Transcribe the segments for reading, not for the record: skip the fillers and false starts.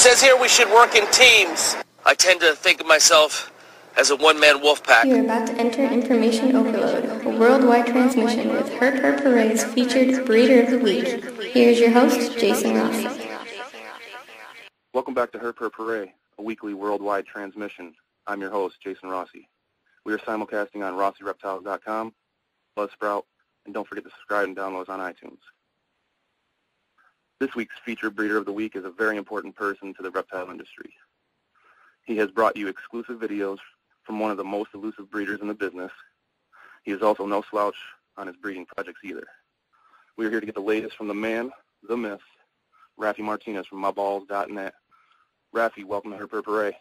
says here we should work in teams. I tend to think of myself as a one-man wolf pack. You are about to enter Information Overload, a worldwide transmission with Herp Parade's featured Breeder of the Week. Here's your host, Jason Rafy. Welcome back to Herp Parade, a weekly worldwide transmission. I'm your host, Jason Rossi. We are simulcasting on RossiReptiles.com, Buzzsprout, and don't forget to subscribe and download us on iTunes. This week's featured Breeder of the Week is a very important person to the reptile industry. He has brought you exclusive videos from one of the most elusive breeders in the business. He is also no slouch on his breeding projects either. We are here to get the latest from the man, the myth, Rafy Martinez from myballs.net. Rafy, welcome to Herp Parade.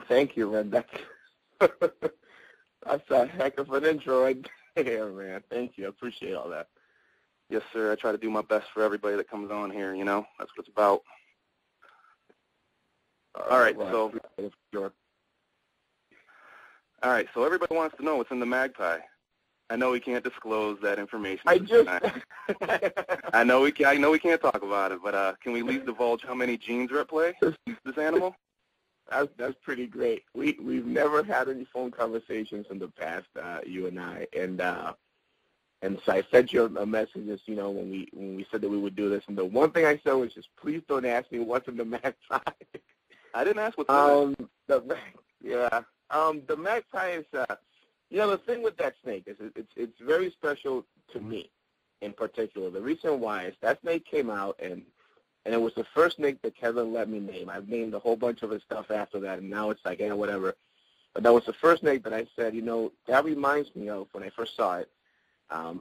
Thank you, man. That's a heck of an intro right there, man. Thank you. I appreciate all that. Yes, sir. I try to do my best for everybody that comes on here, you know. That's what it's about. All right, so everybody wants to know what's in the Magpie. I know we can't disclose that information. I know we can't talk about it, but can we at least divulge how many genes are at play? This animal? That's pretty great. We've never had any phone conversations in the past, you and I, and so I sent you a message, just, you know, when we said that we would do this, and the one thing I said was just, please don't ask me what's in the Magpie. I didn't ask what's in it. The Magpie is, you know, the thing with that snake is it's very special to me in particular. The reason why is that snake came out, and it was the first snake that Kevin let me name. I've named a whole bunch of his stuff after that, and now it's like, yeah, whatever. But that was the first snake that I said, you know, that reminds me of when I first saw it.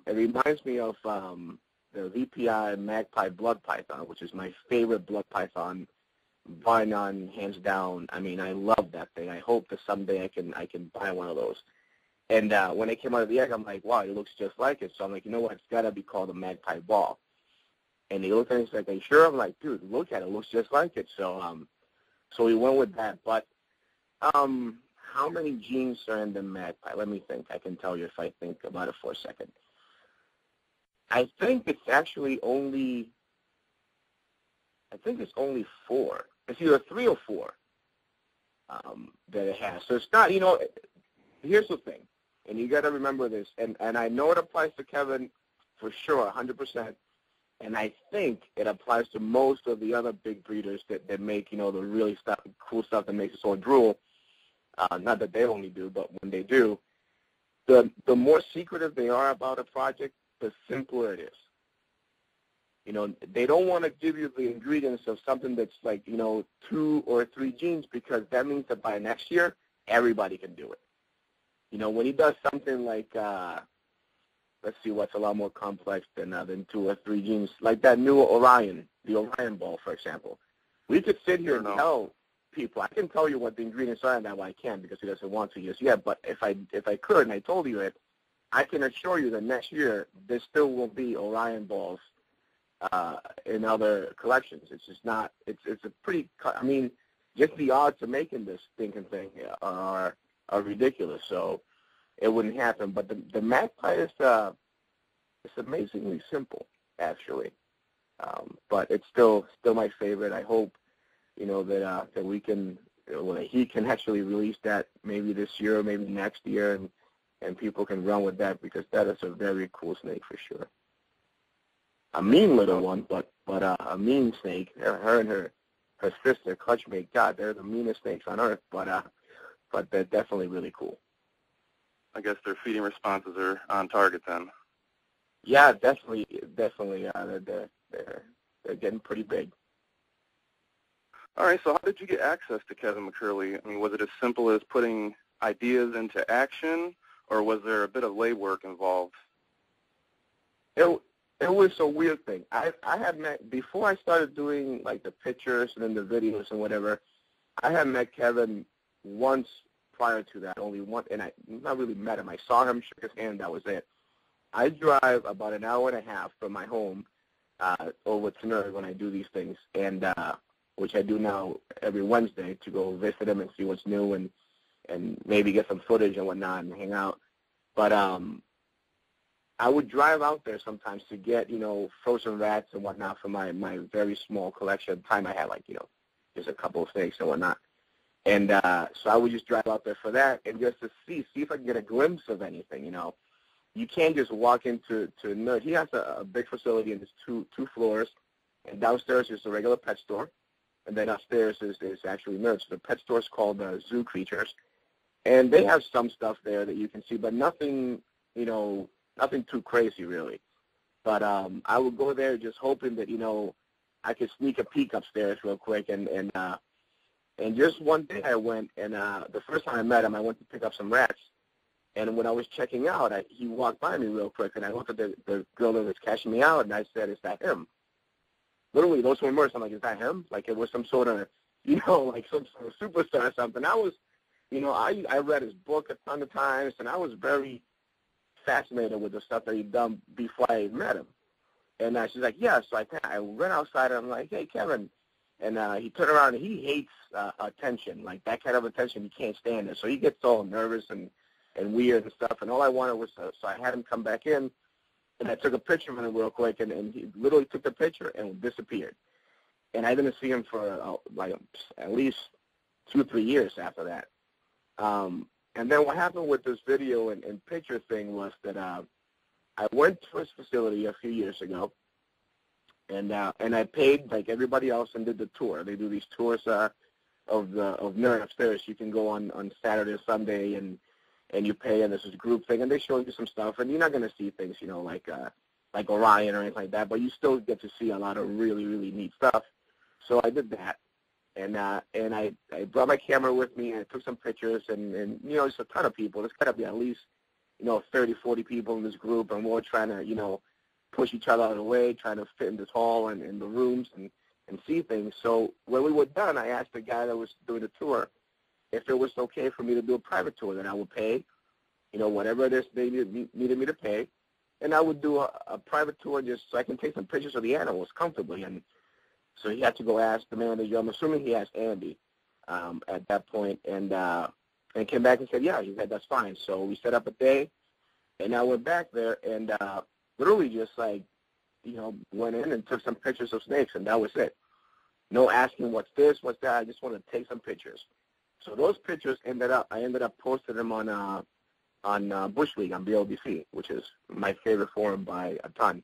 It reminds me of the VPI Magpie blood python, which is my favorite blood python, bar none, hands down. I mean, I love that thing. I hope that someday I can buy one of those. And when it came out of the egg, I'm like, wow, it looks just like it. So I'm like, you know what? It's got to be called a Magpie ball. And he looked at it and he's like, are you sure? I'm like, dude, look at it. It looks just like it. So so we went with that. But how many genes are in the Magpie? Let me think. I can tell you if I think about it for a second. I think it's actually only 4. It's either 3 or 4 that it has. So it's not, you know, here's the thing, and you got to remember this, and I know it applies to Kevin for sure, 100%, and I think it applies to most of the other big breeders that make, you know, the really cool stuff that makes us all drool. Not that they only do, but when they do, the more secretive they are about a project, the simpler it is. You know, they don't want to give you the ingredients of something that's like, you know, 2 or 3 genes, because that means that by next year, everybody can do it. You know, when he does something like, let's see what's a lot more complex than 2 or 3 genes, like that new Orion, the Orion ball, for example. We could sit here and tell people, I can tell you what the ingredients are, and that I can't because he doesn't want to just yet, but if I could and I told you it, I can assure you that next year there still will be Orion balls in other collections. It's just not, it's a pretty, I mean, just the odds of making this stinking thing are ridiculous, so it wouldn't happen. But the Magpie is it's amazingly simple, actually, but it's still my favorite. I hope, you know, that we can, he can actually release that maybe this year or maybe next year, and people can run with that, because that is a very cool snake for sure. A mean little one, but a mean snake. Her and her sister, Clutchmate, God, they're the meanest snakes on earth, but they're definitely really cool. I guess their feeding responses are on target then. Yeah, definitely. They're getting pretty big. All right, so how did you get access to Kevin McCurley? I mean, was it as simple as putting ideas into action, or was there a bit of legwork involved? It was a weird thing. I had met, before I started doing like the pictures and then the videos and whatever, I had met Kevin once prior to that, only one, and I not really met him. I saw him, shook his hand, that was it. I drive about an hour and a half from my home over to Nerd when I do these things, and which I do now every Wednesday, to go visit him and see what's new and maybe get some footage and whatnot and hang out. But I would drive out there sometimes to get, you know, frozen rats and whatnot for my very small collection. At the time I had like, you know, just a couple of snakes and whatnot. And so I would just drive out there for that and just to see if I can get a glimpse of anything, you know. You can't just walk into Nerd. He has a big facility in his two floors, and downstairs is a regular pet store, and then upstairs is actually Nerd. So the pet store is called Zoo Creatures, and they have some stuff there that you can see, but nothing, you know, nothing too crazy really. But I would go there just hoping that, you know, I could sneak a peek upstairs real quick, and just one day I went, and the first time I met him, I went to pick up some rats. And when I was checking out, he walked by me real quick, and I looked at the girl that was cashing me out, and I said, "Is that him?" Literally, those were words. I'm like, "Is that him?" Like it was some sort of, you know, like some sort of superstar or something. I was, you know, I read his book a ton of times, and I was very fascinated with the stuff that he'd done before I met him. And she's like, "Yeah." So I ran outside, and I'm like, "Hey, Kevin." And he turned around, and he hates attention. Like that kind of attention, he can't stand it. So he gets all nervous and weird and stuff, and all I wanted was, so I had him come back in, and I took a picture of him real quick, and he literally took the picture and disappeared. And I didn't see him for like at least 2 or 3 years after that. And then what happened with this video and picture thing was that I went to his facility a few years ago, and I paid like everybody else and did the tour. They do these tours of Nerd upstairs. You can go on Saturday or Sunday, and you pay, and this is a group thing, and they show you some stuff, and you're not going to see things, you know, like Orion or anything like that, but you still get to see a lot of really, really neat stuff. So I did that, and I brought my camera with me, and I took some pictures, and you know, there's a ton of people. There's got to be at least, you know, 30, 40 people in this group, and we're trying to, you know, push each other out of the way, trying to fit in this hall and in the rooms and see things. So when we were done, I asked the guy that was doing the tour if it was okay for me to do a private tour, that I would pay, you know, whatever it is they needed me to pay, and I would do a private tour just so I can take some pictures of the animals comfortably. And so he had to go ask the manager. I'm assuming he asked Andy at that point, and came back and said, yeah, he said, that's fine. So we set up a day, and I went back there and literally just like, you know, went in and took some pictures of snakes, and that was it. No asking what's this, what's that. I just wanted to take some pictures. So those pictures I ended up posting them on Bush League on BLBC, which is my favorite forum by a ton.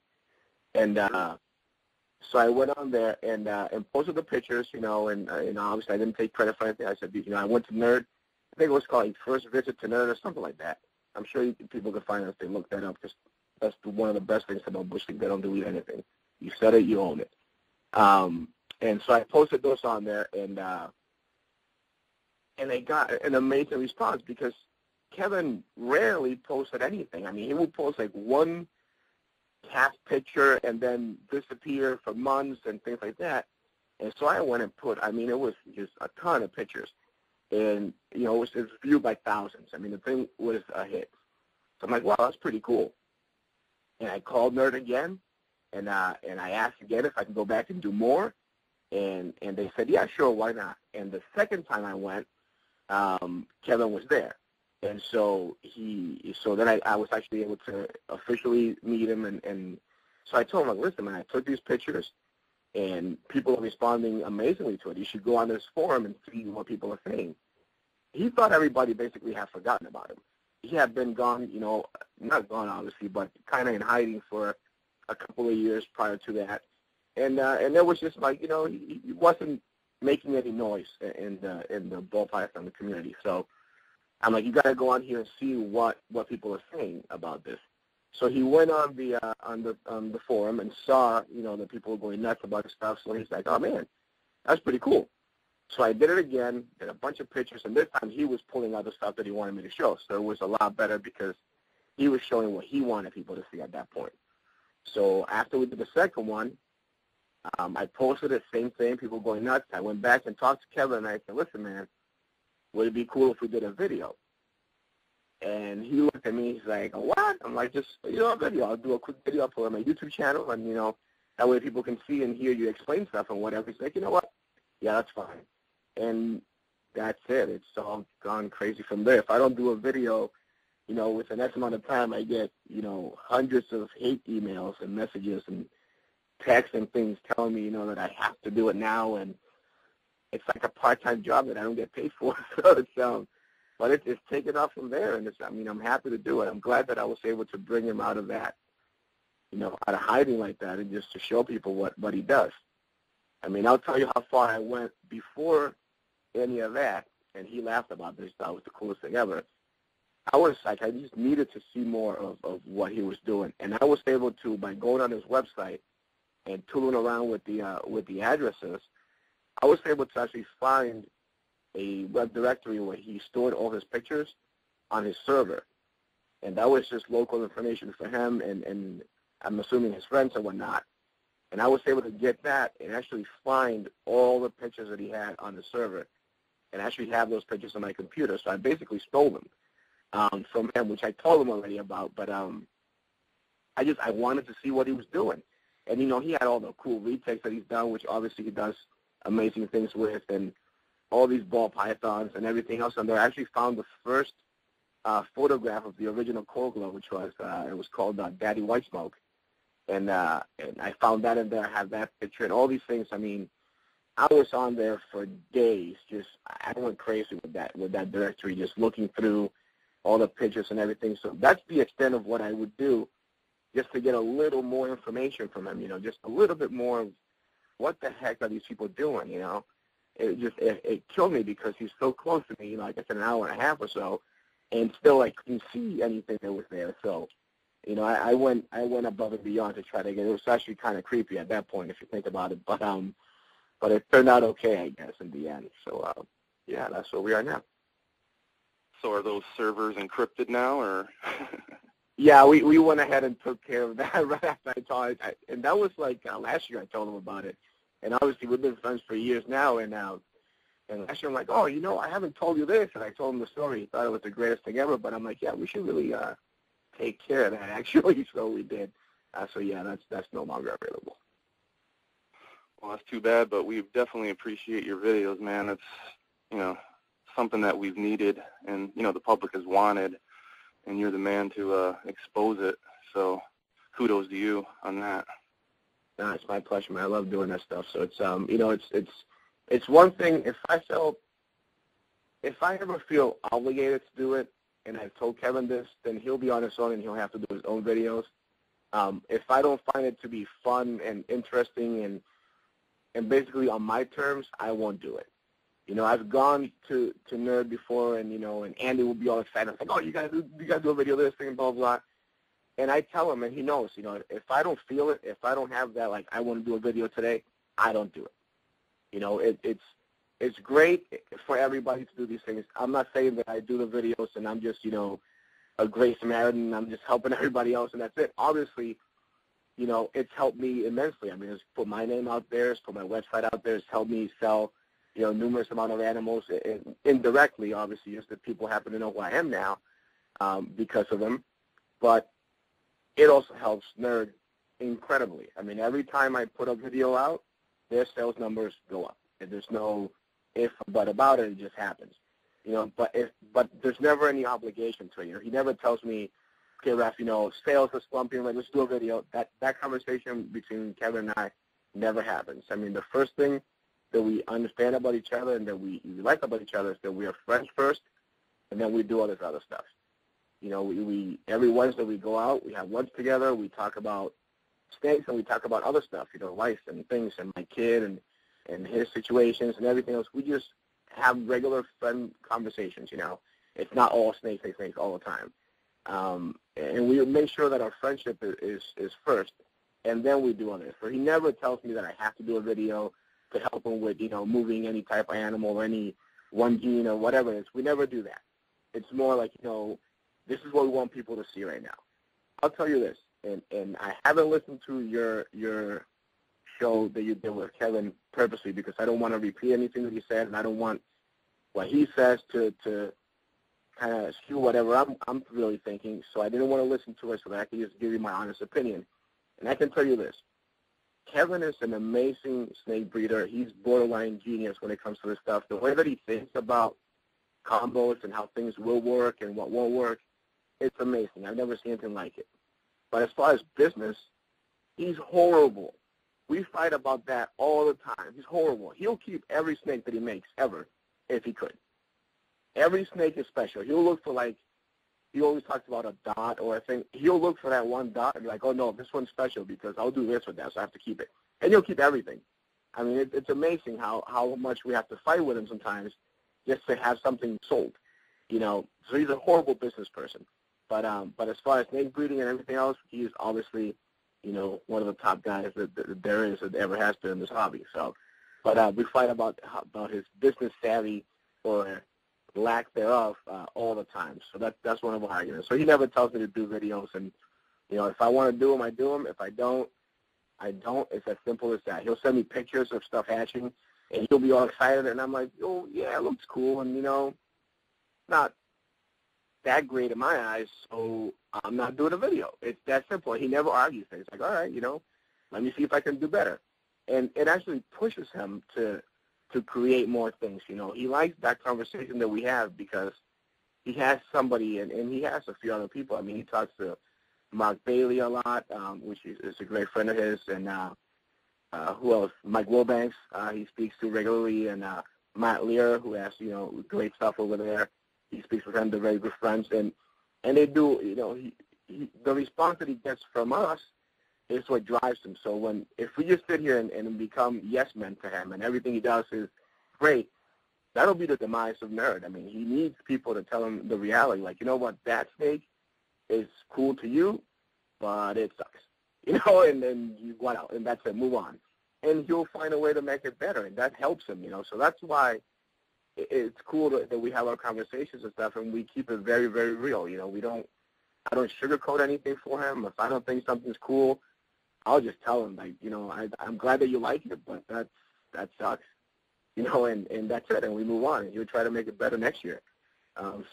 And so I went on there and posted the pictures, you know, and obviously I didn't take credit for anything. I said, you know, I went to Nerd. I think it was called First Visit to Nerd or something like that. I'm sure people can find it if they look that up, because that's one of the best things about Bush League. They don't delete anything. You said it, you own it. And so I posted those on there, and they got an amazing response, because Kevin rarely posted anything. I mean, he would post like one cat picture and then disappear for months and things like that. And so I went and it was just a ton of pictures. And, you know, it was viewed by thousands. I mean, the thing was a hit. So I'm like, wow, that's pretty cool. And I called Nerd again, and I asked again if I could go back and do more. And they said, yeah, sure, why not? And the second time I went, Kevin was there. And so then I was actually able to officially meet him. And so I told him, like, listen, man, I took these pictures, and people are responding amazingly to it. You should go on this forum and see what people are saying. He thought everybody basically had forgotten about him. He had been gone, you know, not gone obviously, but kind of in hiding for a couple of years prior to that. And it was just like, you know, he wasn't making any noise in the ball python community. So I'm like, you got to go on here and see what people are saying about this. So he went on the forum and saw, you know, that people were going nuts about the stuff. So he's like, oh man, that's pretty cool. So I did it again, did a bunch of pictures, and this time he was pulling out the stuff that he wanted me to show. So it was a lot better because he was showing what he wanted people to see at that point. So after we did the second one, I posted the same thing, people going nuts. I went back and talked to Kevin, and I said, listen, man, would it be cool if we did a video? And he looked at me, he's like, what? I'm like, just, you know, a video. I'll do a quick video up on my YouTube channel, and, you know, that way people can see and hear you explain stuff and whatever. He's like, you know what? Yeah, that's fine. And that's it. It's all gone crazy from there. If I don't do a video, you know, within X amount of time, I get, you know, hundreds of hate emails and messages and texts and things telling me, you know, that I have to do it now. And it's like a part-time job that I don't get paid for. So it's but it's taken off from there, and I'm happy to do it. I'm glad that I was able to bring him out of that, out of hiding like that, and just to show people what he does. I mean, I'll tell you how far I went before any of that, and he laughed about this. That was the coolest thing ever. I just needed to see more of what he was doing, and I was able to, by going on his website and tooling around with the addresses, I was able to actually find a web directory where he stored all his pictures on his server, and that was just local information for him, and I'm assuming his friends and whatnot. And I was able to get that and actually find all the pictures that he had on the server, and actually have those pictures on my computer. So I basically stole them from him, which I told him already about. But I wanted to see what he was doing, and he had all the cool retics that he's done, which obviously he does amazing things with, and all these ball pythons and everything else. And I actually found the first photograph of the original Cold Glow, which was it was called Daddy White Smoke. And I found that in there. I have that picture and all these things. I mean, I was on there for days. I went crazy with that directory, just looking through all the pictures and everything. So that's the extent of what I would do, just to get a little more information from him. Just a little bit more of what the heck are these people doing. It killed me because he's so close to me. Like I said, an hour and a half or so, and still I couldn't see anything that was there. So. I went above and beyond to try to get it. It was actually kind of creepy at that point, if you think about it. But it turned out okay, I guess, in the end. So yeah, that's where we are now. So are those servers encrypted now, or? Yeah, we went ahead and took care of that right after I told him. And that was like last year I told him about it. And obviously we've been friends for years now. And last year I'm like, oh, I haven't told you this. And I told him the story. He thought it was the greatest thing ever. But I'm like, yeah, we should really take care of that, actually. So we did. So yeah, that's no longer available. Well, that's too bad, but we definitely appreciate your videos, man. It's something that we've needed, and the public has wanted, and you're the man to expose it. So kudos to you on that. No, it's my pleasure, man. I love doing that stuff. So it's one thing. If I ever feel obligated to do it, and I've told Kevin this, then he'll be on his own and he'll have to do his own videos. If I don't find it to be fun and interesting and basically on my terms, I won't do it. I've gone to Nerd before, and and Andy will be all excited. It's like, oh, you gotta do a video of this thing, blah blah. And I tell him, and he knows. If I don't feel it, if I don't have that, like I want to do a video today, I don't do it. It's great for everybody to do these things. I'm not saying that I do the videos and I'm just, a great Samaritan and I'm just helping everybody else and that's it. Obviously, it's helped me immensely. I mean, it's put my name out there, it's put my website out there, it's helped me sell, numerous amount of animals. And indirectly, obviously, just that people happen to know who I am now because of them. But it also helps Nerd incredibly. I mean, every time I put a video out, their sales numbers go up. And there's no if but about it, it just happens. But there's never any obligation to it. He never tells me, okay, Raf, sales are slumping, let's do a video. That conversation between Kevin and I never happens. I mean, the first thing that we understand about each other and that we like about each other is that we are friends first, and then we do all this other stuff. We every Wednesday we go out, we have lunch together, we talk about snakes, and we talk about other stuff, life and things, and my kid and his situations and everything else. We just have regular friend conversations, It's not all snakes all the time. And we make sure that our friendship is first, and then we do others. So he never tells me that I have to do a video to help him with, moving any type of animal or any one gene or whatever it is. We never do that. It's more like, this is what we want people to see right now. I'll tell you this, and I haven't listened to your show that you did with Kevin purposely because I don't want to repeat anything that he said, and I don't want what he says to kind of skew whatever I'm really thinking. So I didn't want to listen to it so that I could just give you my honest opinion. And I can tell you this. Kevin is an amazing snake breeder. He's borderline genius when it comes to this stuff. The way that he thinks about combos and how things will work and what won't work, it's amazing. I've never seen anything like it. But as far as business, he's horrible We fight about that all the time. He's horrible. He'll keep every snake that he makes ever, if he could. Every snake is special. He'll look for, like, he always talks about a dot or a thing. He'll look for that one dot and be like, oh, no, this one's special because I'll do this with that, so I have to keep it. And he'll keep everything. I mean, it's amazing how much we have to fight with him sometimes just to have something sold, you know. So he's a horrible business person. But as far as snake breeding and everything else, he is obviously, you know, one of the top guys that there is, that ever has been in this hobby. So, but we fight about his business savvy or lack thereof all the time. So that's one of our arguments. So he never tells me to do videos, and, you know, if I want to do them, I do them. If I don't, I don't. It's as simple as that. He'll send me pictures of stuff hatching, and he'll be all excited, and I'm like, oh, yeah, it looks cool, and, you know, not that great in my eyes, so I'm not doing a video. It's that simple. He never argues things. Like, all right, you know, let me see if I can do better. And it actually pushes him to create more things, you know. He likes that conversation that we have because he has somebody, and he has a few other people. I mean, he talks to Mark Bailey a lot, which is a great friend of his, and who else? Mike Wilbanks, he speaks to regularly, and Matt Lear, who has, you know, great stuff over there. He speaks with him. They're very good friends, and they do, you know, the response that he gets from us is what drives him. So if we just sit here and become yes men to him, and everything he does is great, that'll be the demise of Nerd. I mean, he needs people to tell him the reality. Like, you know what, that snake is cool to you, but it sucks. You know, and then you go out, and that's it, move on. And he'll find a way to make it better, and that helps him, you know. So that's why it's cool that we have our conversations and stuff, and we keep it very, very real. You know, I don't sugarcoat anything for him. If I don't think something's cool, I'll just tell him, like, you know, I'm glad that you like it, but that sucks. You know, and that's it, and we move on, and he'll try to make it better next year.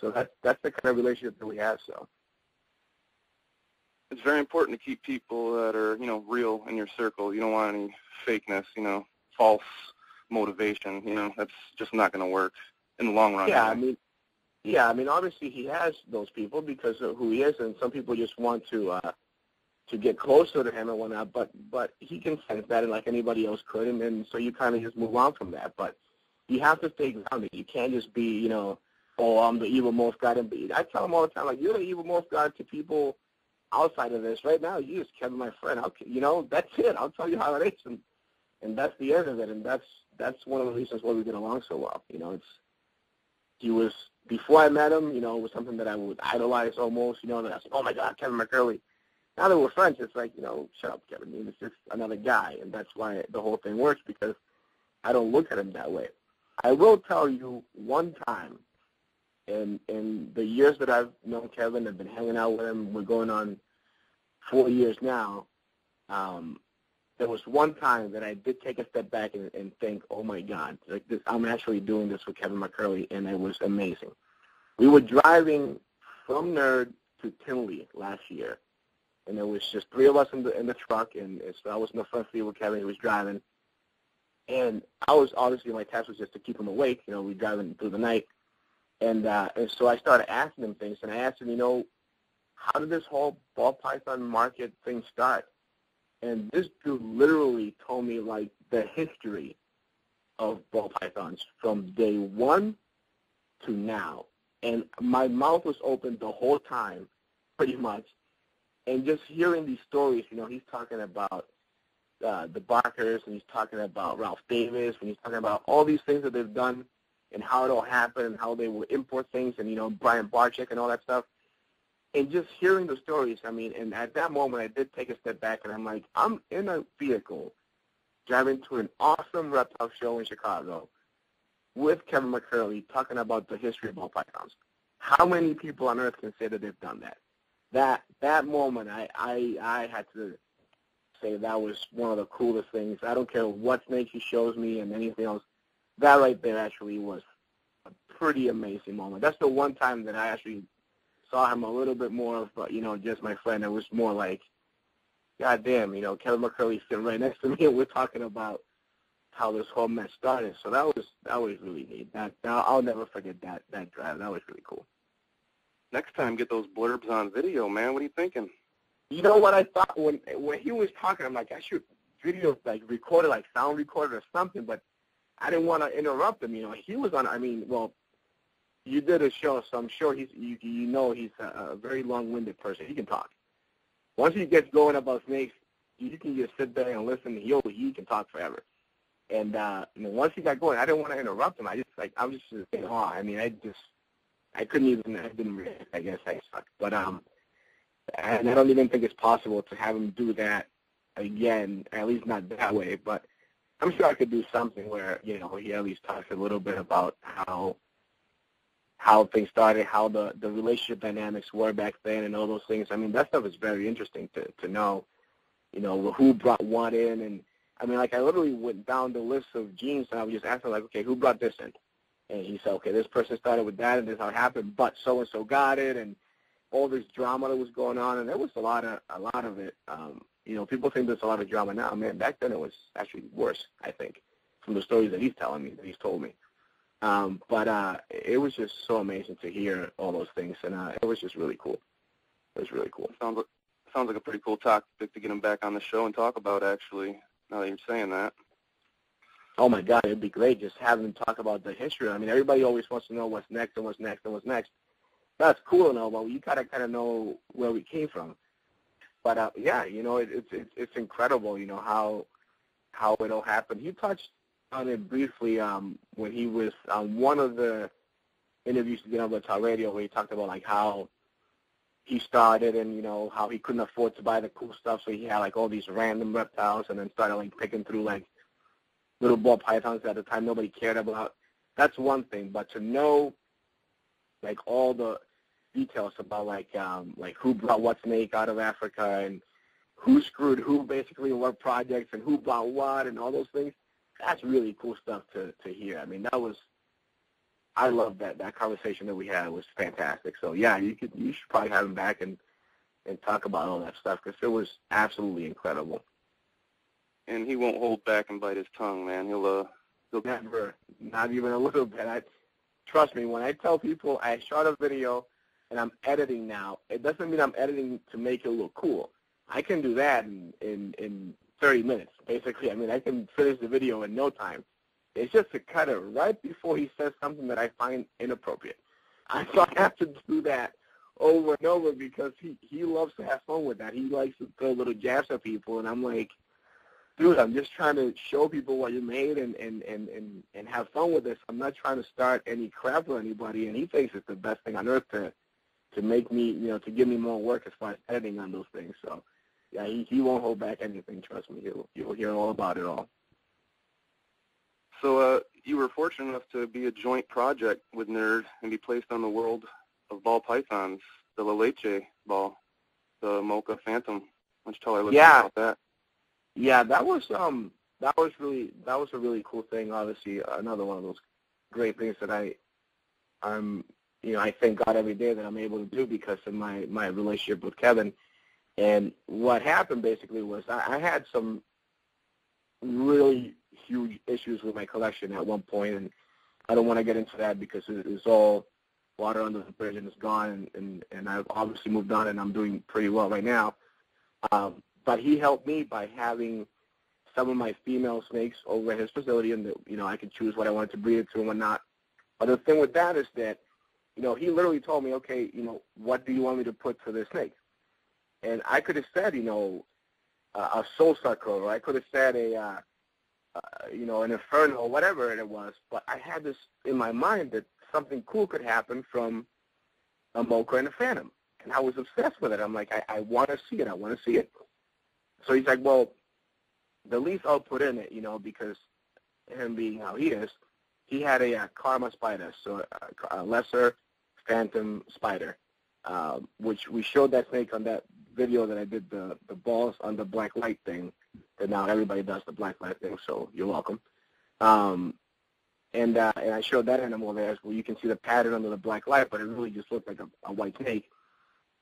So that's the kind of relationship that we have, so. It's very important to keep people that are, you know, real in your circle. You don't want any fakeness, you know, false motivation. You know, that's just not going to work in the long run. Yeah, I mean, obviously he has those people because of who he is, and some people just want to get closer to him and whatnot. But he can sense that, and like anybody else could, and so you kind of just move on from that. But you have to stay grounded. You can't just be, you know, oh, I'm the evil morph god. And I tell him all the time, like, you're the evil morph god to people outside of this. Right now, you just Kevin, my friend. You know, that's it. I'll tell you how it is, and that's the end of it. And that's one of the reasons why we get along so well. You know, he was, before I met him, you know, it was something that I would idolize almost. You know, that I was like, oh my God, Kevin McCurley. Now that we're friends, it's like, you know, shut up, Kevin. I mean, it's just another guy, and that's why the whole thing works, because I don't look at him that way. I will tell you one time, in the years that I've known Kevin, I've been hanging out with him, we're going on 4 years now, there was one time that I did take a step back and think, oh my God, like this, I'm actually doing this with Kevin McCurley, and it was amazing. We were driving from Nerd to Tinley last year, and there was just three of us in the truck, and so I was in the front seat with Kevin. He was driving, and I was, obviously my task was just to keep him awake. You know, we were driving through the night, and so I started asking him things, and I asked him, you know, how did this whole ball python market thing start? And this dude literally told me, like, the history of ball pythons from day one to now. And my mouth was open the whole time, pretty much. And just hearing these stories, you know, he's talking about the Barkers, and he's talking about Ralph Davis, and he's talking about all these things that they've done and how it all happened and how they will import things, and, you know, Brian Barczyk and all that stuff. And just hearing the stories, I mean, and at that moment I did take a step back, and I'm like, I'm in a vehicle driving to an awesome reptile show in Chicago with Kevin McCurley talking about the history of ball pythons. How many people on earth can say that they've done that? That moment, I had to say that was one of the coolest things. I don't care what snake he shows me and anything else. That right there actually was a pretty amazing moment. That's the one time that I actually saw him a little bit more of, you know, just my friend. It was more like, God damn, you know, Kevin McCurley's sitting right next to me, and we're talking about how this whole mess started. So that was really neat. I'll never forget that drive. That was really cool. Next time, get those blurbs on video, man. What are you thinking? You know what I thought when he was talking? I'm like, I should video, like recorded, like sound recorded or something, but I didn't want to interrupt him. He was on, you did a show, so I'm sure he's a very long-winded person. He can talk. Once he gets going about snakes, you can just sit there and listen. He can talk forever. And once he got going, I didn't want to interrupt him. I was just in awe. I couldn't even. I didn't react. I guess I sucked. But and I don't even think it's possible to have him do that again. At least not that way. But I'm sure I could do something where he at least talks a little bit about how things started, how the relationship dynamics were back then, and all those things. That stuff is very interesting to know. Who brought what in, and I literally went down the list of genes, and I was just asking, okay, who brought this in? And he said, okay, this person started with that, and this is how it happened, but so-and-so got it, and all this drama that was going on, and there was a lot of it. People think there's a lot of drama now. Man, back then it was actually worse, I think, from the stories that he's telling me, that he's told me. But it was just so amazing to hear all those things, and it was just really cool. It was really cool. Sounds like a pretty cool topic to get him back on the show and talk about, actually, now that you're saying that. Oh, my God, it'd be great just having him talk about the history. Everybody always wants to know what's next and what's next and what's next. That's cool and all, but you gotta kind of know where we came from. But, it's incredible, how it all happened. He touched on it briefly when he was on one of the interviews to get on the talk radio, where he talked about, how he started and, how he couldn't afford to buy the cool stuff, so he had, all these random reptiles and then started, picking through, little ball pythons that at the time nobody cared about. That's one thing, but to know, all the details about, who brought what snake out of Africa and who screwed who basically in what projects and who brought what and all those things, that's really cool stuff to hear. I love that conversation that we had. It was fantastic. So, yeah, you should probably have him back and talk about all that stuff, because it was absolutely incredible. And he won't hold back and bite his tongue, man. He'll never, not even a little bit. Trust me, when I tell people I shot a video and I'm editing now, it doesn't mean I'm editing to make it look cool. I can do that in 30 minutes, basically. I can finish the video in no time. It's just to cut it right before he says something that I find inappropriate. So I have to do that over and over, because he loves to have fun with that. He likes to throw little jabs at people, and I'm like, dude, I'm just trying to show people what you made and have fun with this. I'm not trying to start any crap with anybody, and he thinks it's the best thing on earth to make me, to give me more work as far as editing on those things. So, yeah, he won't hold back anything. Trust me, you'll hear all about it all. So you were fortunate enough to be a joint project with Nerd and be placed on the World of Ball Pythons, the Leche ball, the Mocha Phantom. Why don't you tell our listeners about that? Yeah, that was a really cool thing. Obviously, another one of those great things that I thank God every day that I'm able to do because of my relationship with Kevin. And what happened basically was I had some really huge issues with my collection at one point, and I don't want to get into that because it's all water under the bridge and it's gone, and I've obviously moved on and I'm doing pretty well right now. But he helped me by having some of my female snakes over at his facility, and I could choose what I wanted to breed it to and whatnot. But the thing with that is that, he literally told me, okay, what do you want me to put to this snake? And I could have said, a soul sucker, or I could have said an inferno, or whatever it was. But I had this in my mind that something cool could happen from a Mocha and a Phantom. And I was obsessed with it. I'm like, I want to see it. I want to see it. So he's like, well, the least I'll put in it, because him being how he is, he had a Karma spider, so a lesser Phantom spider, which we showed that snake on that video that I did the balls on the black light thing, that now everybody does the black light thing, so you're welcome. And I showed that animal there, so you can see the pattern under the black light, but it really just looked like a white snake.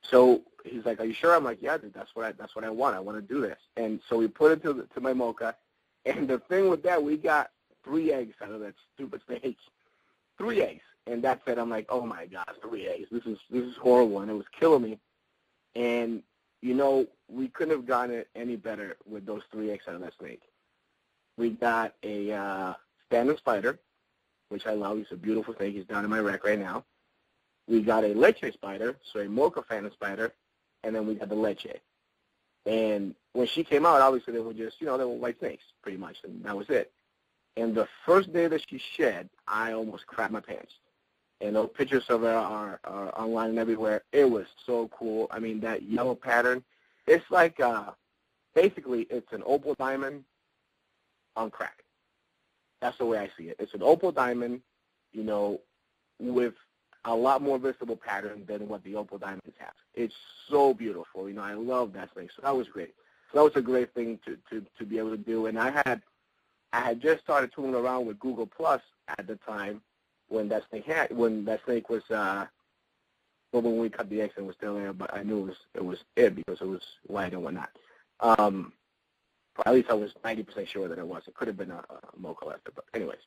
So he's like, are you sure? I'm like, yeah, dude, that's what I want. I want to do this. And so we put it to my Mocha, and the thing with that, we got 3 eggs out of that stupid snake. 3 eggs. And that's it. I'm like, oh my God, 3 eggs. This is horrible, and it was killing me. And we couldn't have gotten it any better with those 3 eggs out of that snake. We got a standard spider, which I love. He's a beautiful snake. He's down in my rack right now. We got a Leche spider, so a mocha phantom spider, and then we got the Leche. And when she came out, obviously they were just, they were white snakes pretty much, and that was it. And the first day that she shed, I almost crapped my pants. And those pictures of her are online and everywhere. It was so cool. I mean, that yellow pattern, it's like basically it's an opal diamond on crack. That's the way I see it. It's an opal diamond, with a lot more visible pattern than what the opal diamonds have. It's so beautiful. I love that snake. So that was great. So that was a great thing to be able to do. And I had just started tooling around with Google Plus at the time when that snake was when we cut the eggs and it was still there, but I knew it was because it was white and whatnot. At least I was 90% sure that it was. It could have been a mocha lester, but anyways.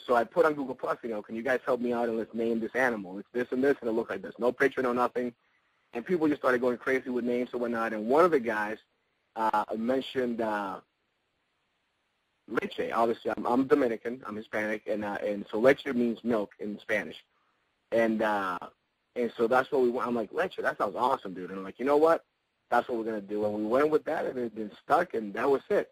So I put on Google Plus, can you guys help me out and let's name this animal? It's this and this, and it looked like this. No picture, no nothing. And people just started going crazy with names and whatnot. And one of the guys mentioned Leche. Obviously, I'm Dominican. I'm Hispanic, and so Leche means milk in Spanish. And so that's what we want. I'm like, Leche, that sounds awesome, dude. And I'm like, you know what? That's what we're going to do. And we went with that, and it's been stuck, and that was it.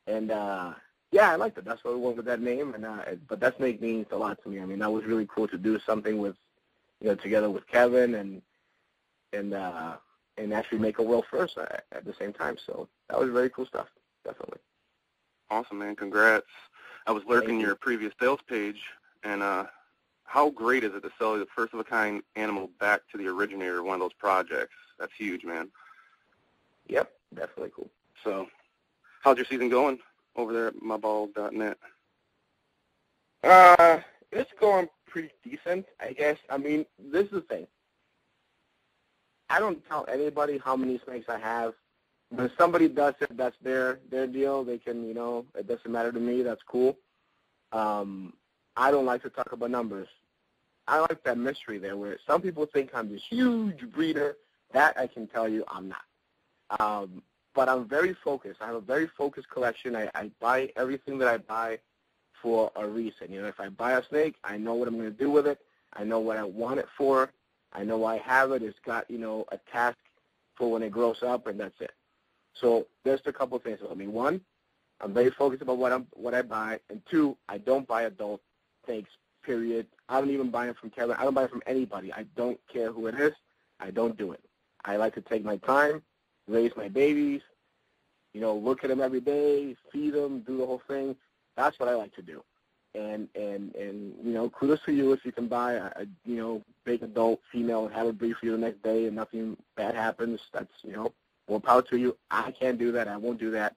And, yeah, I liked it. That's why we went with that name. And but that snake means a lot to me. I mean, that was really cool to do something with, together with Kevin and actually make a world first at the same time. So that was very cool stuff, definitely. Awesome, man. Congrats. I was lurking your previous sales page, and how great is it to sell the first-of-a-kind animal back to the originator of one of those projects? That's huge, man. Yep, definitely cool. So how's your season going over there at myball.net? It's going pretty decent, I guess. I mean, this is the thing. I don't tell anybody how many snakes I have. When somebody does it, that's their deal. They can, it doesn't matter to me. That's cool. I don't like to talk about numbers. I like that mystery there where some people think I'm this huge breeder. That I can tell you I'm not. But I'm very focused. I have a very focused collection. I buy everything that I buy for a reason. If I buy a snake, I know what I'm going to do with it. I know what I want it for. I know why I have it. It's got, a task for when it grows up, and that's it. So there's a couple of things. I mean, one, I'm very focused about what I buy, and two, I don't buy adult snakes, period. I don't even buy them from Kevin. I don't buy them from anybody. I don't care who it is. I don't do it. I like to take my time, raise my babies, look at them every day, feed them, do the whole thing. That's what I like to do. And kudos to you if you can buy a big adult female and have it breed for you the next day and nothing bad happens. That's, more power to you. I can't do that. I won't do that.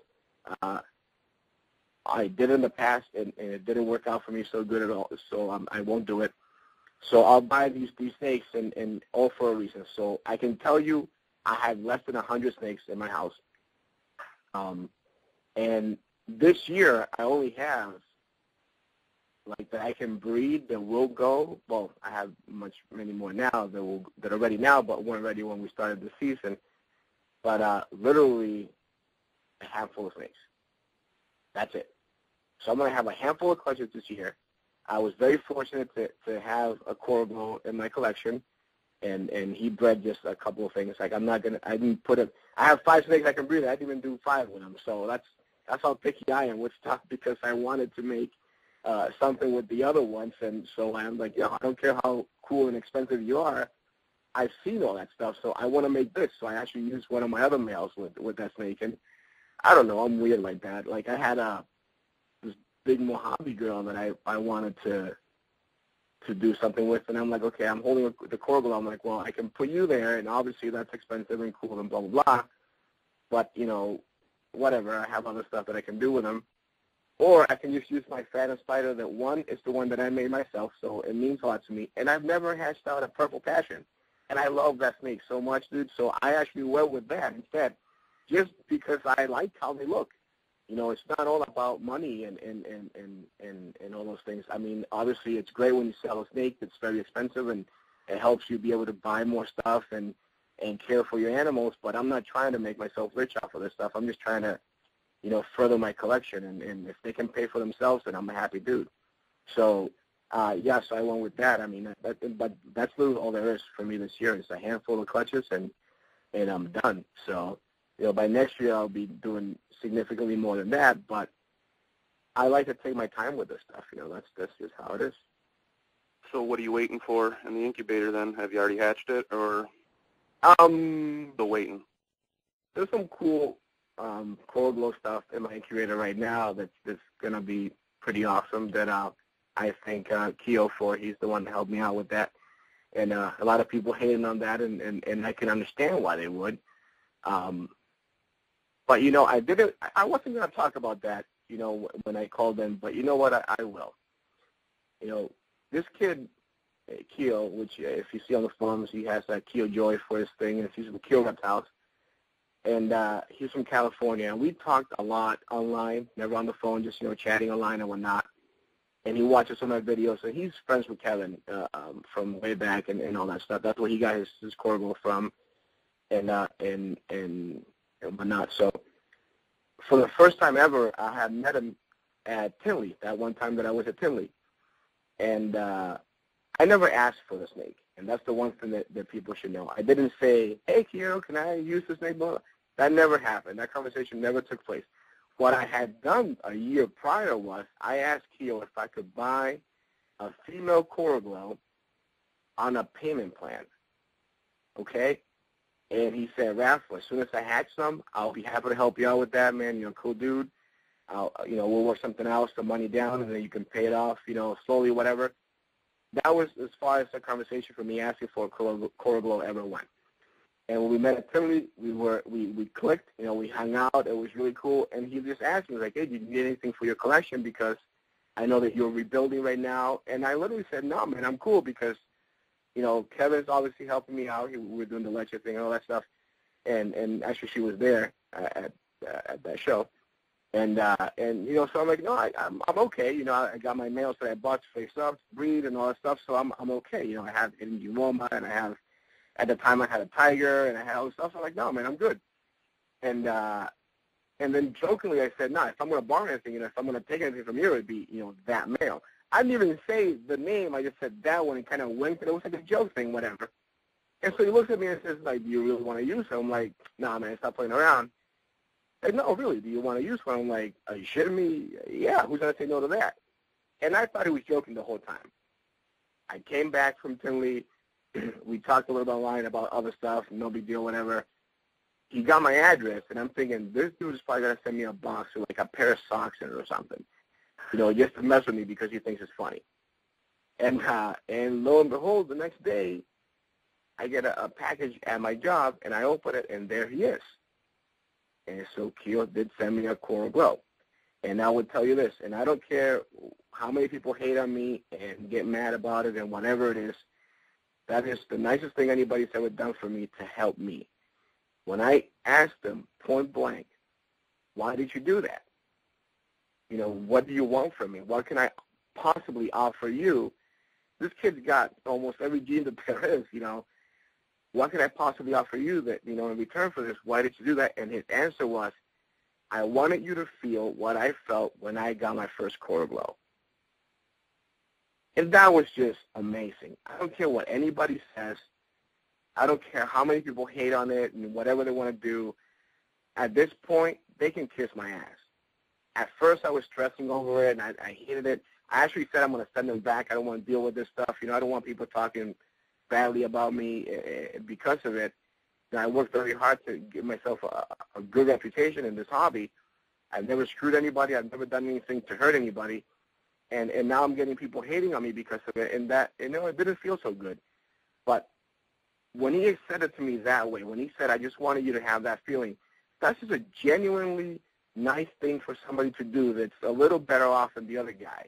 I did it in the past, and it didn't work out for me so good at all, so I won't do it. So I'll buy these snakes, and all for a reason. So I can tell you I have less than 100 snakes in my house. And this year I only have, that I can breed that will go. Well, I have many more now that are ready now, but weren't ready when we started the season. But literally a handful of snakes. That's it. So I'm going to have a handful of clutches this year. I was very fortunate to have a Corvo in my collection, and he bred just a couple of things. I have 5 snakes I can breed. I didn't even do 5 with them. So that's how picky I am with stuff, because I wanted to make something with the other ones. And so I'm like, I don't care how cool and expensive you are. I've seen all that stuff, so I want to make this. So I actually used one of my other males with that snake. And I don't know, I'm weird like that. Like I had this big Mojave girl that I wanted to do something with, and I'm like, okay, I'm holding the Corvo. I'm like, well, I can put you there, and obviously that's expensive and cool and blah, blah, blah. But, whatever, I have other stuff that I can do with them. Or I can just use my Phantom Spider that, one, is the one that I made myself, so it means a lot to me. And I've never hatched out a Purple Passion. And I love that snake so much, dude, so I actually went with that instead, just because I like how they look. It's not all about money and all those things. I mean, obviously it's great when you sell a snake that's very expensive, and it helps you be able to buy more stuff and and care for your animals, but I'm not trying to make myself rich off of this stuff. I'm just trying to, further my collection, and if they can pay for themselves, then I'm a happy dude. So, so I went with that. I mean, but that's literally all there is for me this year. It's a handful of clutches, and I'm done. So, by next year I'll be doing significantly more than that, but I like to take my time with this stuff. That's just how it is. So what are you waiting for in the incubator then? Have you already hatched it, or still waiting? There's some cool coral glow stuff in my incubator right now that's going to be pretty awesome that I thank Keo for. He's the one that helped me out with that. And a lot of people hating on that, and I can understand why they would. But, I wasn't going to talk about that, when I called in, but you know what, I will. This kid, Keo, which if you see on the forums, he has that Keo Joy for his thing, and he's from Keo Reptiles. And he's from California. And we talked a lot online, never on the phone, just, chatting online and whatnot. And he watches some of my videos. And he's friends with Kevin from way back and all that stuff. That's where he got his coral from and whatnot. So for the first time ever, I had met him at Tinley, that one time that I was at Tinley. And I never asked for the snake. And that's the one thing that people should know. I didn't say, hey, Keo, can I use the snake? That never happened. That conversation never took place. What I had done a year prior was I asked Keo if I could buy a female coral glow on a payment plan. Okay? And he said, Rafy, as soon as I hatch some, I'll be happy to help you out with that, man. You're a cool dude. We'll work something else, the money down, and then you can pay it off, slowly, whatever. That was as far as the conversation for me asking for a coral glow ever went. And when we met at Tinley, we clicked, we hung out. It was really cool. And he just asked me, like, hey, did you need anything for your collection? Because I know that you're rebuilding right now. And I literally said, no, man, I'm cool because, Kevin's obviously helping me out. We were doing the Leche thing and all that stuff. And actually she was there at that show. And so I'm like, no, I'm okay. I got my males that I bought to face up, breed, and all that stuff, so I'm okay. I have hidden Jumoma, and I have, at the time I had a tiger, and I had all this stuff. So I'm like, no, man, I'm good. And then jokingly I said, no, if I'm going to borrow anything, if I'm going to take anything from you, it'd be, that male. I didn't even say the name. I just said that one and kind of winked, and it was like a joke thing, whatever. And so he looks at me and says, like, do you really want to use him? I'm like, nah, man, stop playing around. Like, no, really, do you want to use one? I'm like, are you shitting me? Yeah, who's going to say no to that? And I thought he was joking the whole time. I came back from Tinley. We talked a little bit online about other stuff, no big deal, whatever. He got my address, and I'm thinking, this dude is probably going to send me a box with, like, a pair of socks in it or something, just to mess with me because he thinks it's funny. And lo and behold, the next day, I get a package at my job, and I open it, and there he is. And so Keo did send me a coral glow. And I would tell you this, and I don't care how many people hate on me and get mad about it and whatever it is, that is the nicest thing anybody's ever done for me to help me. When I asked them point blank, why did you do that? What do you want from me? What can I possibly offer you? This kid's got almost every gene that there is, What can I possibly offer you that, in return for this? Why did you do that? And his answer was, I wanted you to feel what I felt when I got my first coral glow. And that was just amazing. I don't care what anybody says. I don't care how many people hate on it and whatever they want to do. At this point, they can kiss my ass. At first, I was stressing over it, and I hated it. I actually said I'm going to send them back. I don't want to deal with this stuff. I don't want people talking badly about me because of it. I worked very hard to give myself a good reputation in this hobby. I've never screwed anybody. I've never done anything to hurt anybody. And now I'm getting people hating on me because of it, and that, it didn't feel so good. But when he said it to me that way, when he said, I just wanted you to have that feeling, that's just a genuinely nice thing for somebody to do that's a little better off than the other guy.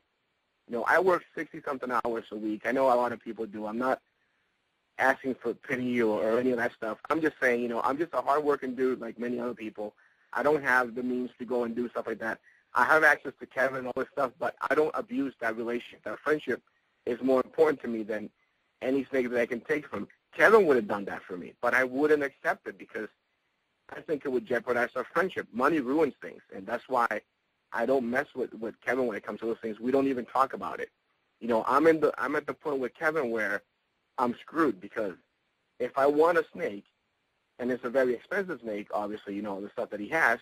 I work 60-something hours a week. I know a lot of people do. I'm not asking for pity or any of that stuff. I'm just saying, I'm just a hard-working dude like many other people. I don't have the means to go and do stuff like that. I have access to Kevin and all this stuff, but I don't abuse that relationship. That friendship is more important to me than any snake that I can take from. Kevin would have done that for me, but I wouldn't accept it because I think it would jeopardize our friendship. Money ruins things, and that's why I don't mess with Kevin when it comes to those things. We don't even talk about it. You know, I'm at the point with Kevin where I'm screwed because if I want a snake, and it's a very expensive snake, obviously, you know, the stuff that he has,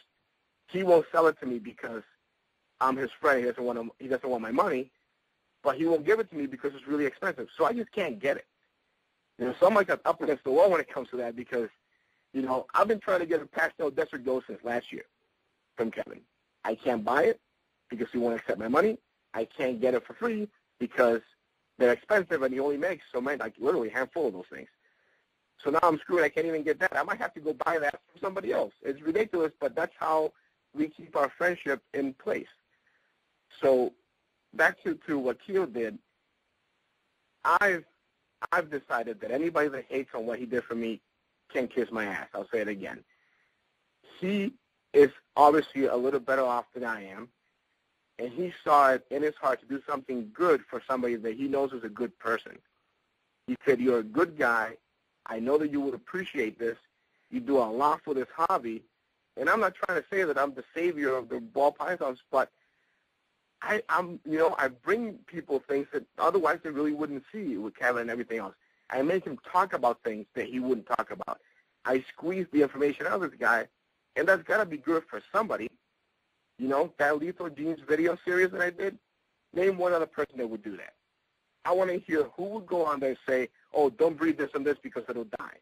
he won't sell it to me because I'm his friend. He doesn't want my money, but he won't give it to me because it's really expensive. So I just can't get it. You know, so I'm like up against the wall when it comes to that because, you know, I've been trying to get a pastel desert ghost since last year from Kevin. I can't buy it because he won't accept my money. I can't get it for free because they're expensive and he only makes so many, like literally a handful of those things. So now I'm screwed. I can't even get that. I might have to go buy that from somebody else. It's ridiculous, but that's how we keep our friendship in place. So back to what Keo did, I've decided that anybody that hates on what he did for me can kiss my ass. I'll say it again. He is obviously a little better off than I am, and he saw it in his heart to do something good for somebody that he knows is a good person. He said, "You're a good guy. I know that you would appreciate this. You do a lot for this hobby." And I'm not trying to say that I'm the savior of the ball pythons, but I'm, you know, I bring people things that otherwise they really wouldn't see with Kevin and everything else. I make him talk about things that he wouldn't talk about. I squeeze the information out of this guy, and that's got to be good for somebody. You know, that Lethal Genes video series that I did, name one other person that would do that. I want to hear who would go on there and say, "Oh, don't breed this and this because it'll die."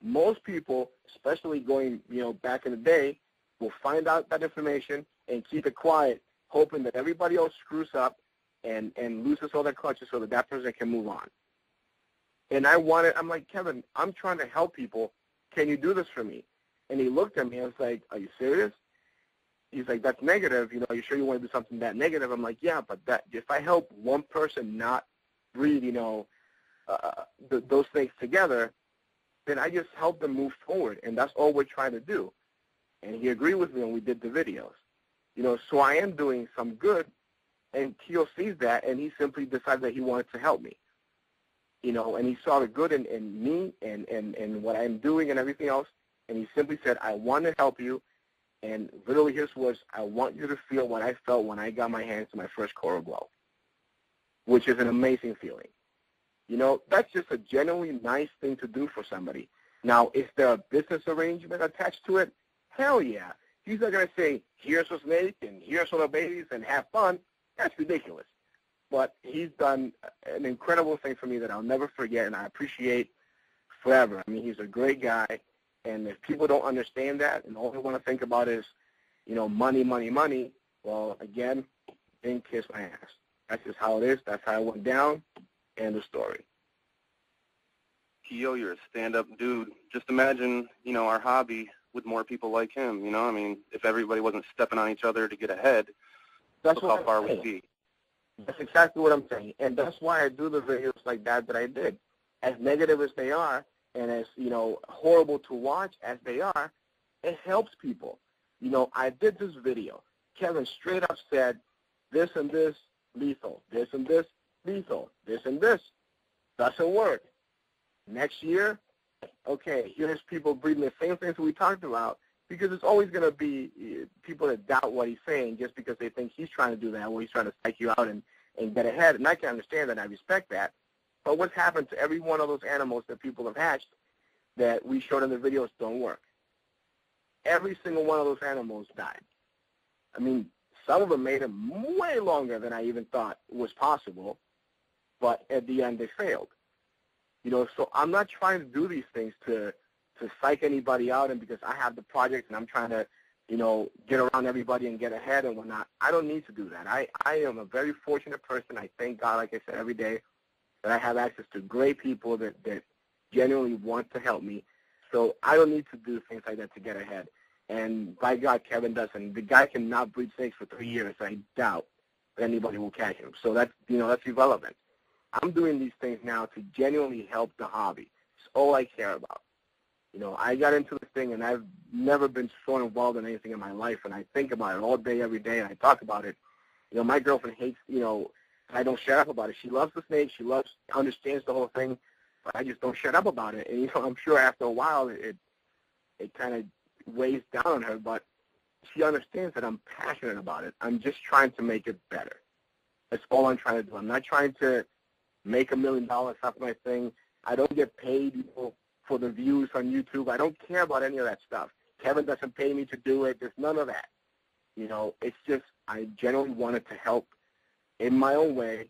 Most people, especially going, you know, back in the day, will find out that information and keep it quiet, hoping that everybody else screws up and loses all their clutches so that that person can move on. And I'm like, "Kevin, I'm trying to help people. Can you do this for me?" And he looked at me and was like, "Are you serious?" He's like, "That's negative. You know, are you sure you want to do something that negative?" I'm like, "Yeah, but that if I help one person not breed, you know, those things together, then I just help them move forward, and that's all we're trying to do." And he agreed with me, and we did the videos. You know, so I am doing some good, and Keo sees that, and he simply decided that he wanted to help me. You know, and he saw the good in me and what I'm doing and everything else, and he simply said, "I want to help you," and literally his words, "I want you to feel what I felt when I got my hands to my first coral glow," which is an amazing feeling. You know, that's just a genuinely nice thing to do for somebody. Now, is there a business arrangement attached to it? Hell yeah. He's not going to say, "Here's a snake and here's all the babies and have fun." That's ridiculous. But he's done an incredible thing for me that I'll never forget and I appreciate forever. I mean, he's a great guy. And if people don't understand that and all they want to think about is, you know, money, money, money, well, again, then kiss my ass. That's just how it is. That's how it went down. End of story. Keo, you're a stand-up dude. Just imagine, you know, our hobby with more people like him, you know? I mean, if everybody wasn't stepping on each other to get ahead, that's look how far we'd be. That's exactly what I'm saying. And that's why I do the videos like that I did. As negative as they are, and as, you know, horrible to watch as they are, it helps people. You know, I did this video. Kevin straight up said, "This and this, lethal. This and this, lethal. This and this doesn't work." Next year, okay, here's people breeding the same things we talked about, because it's always going to be people that doubt what he's saying just because they think he's trying to do that, or he's trying to psych you out and get ahead. And I can understand that, and I respect that. But what's happened to every one of those animals that people have hatched that we showed in the videos don't work? Every single one of those animals died. I mean, some of them made it way longer than I even thought was possible, but at the end they failed. You know, so I'm not trying to do these things to psych anybody out and because I have the project and I'm trying to, you know, get around everybody and get ahead and whatnot. I don't need to do that. I am a very fortunate person. I thank God, like I said, every day that I have access to great people that genuinely want to help me. So I don't need to do things like that to get ahead. And by God, Kevin doesn't. The guy cannot breed snakes for 3 years. I doubt that anybody will catch him. So that's, you know, that's irrelevant. I'm doing these things now to genuinely help the hobby. It's all I care about. You know, I got into this thing, and I've never been so involved in anything in my life, and I think about it all day, every day, and I talk about it. You know, my girlfriend hates, you know, I don't shut up about it. She loves the snake. She understands the whole thing. but I just don't shut up about it. And, I'm sure after a while it kind of weighs down on her, but she understands that I'm passionate about it. I'm just trying to make it better. That's all I'm trying to do. I'm not trying to make $1 million off my thing. I don't get paid for the views on YouTube. I don't care about any of that stuff. Kevin doesn't pay me to do it. There's none of that. It's just I generally wanted to help in my own way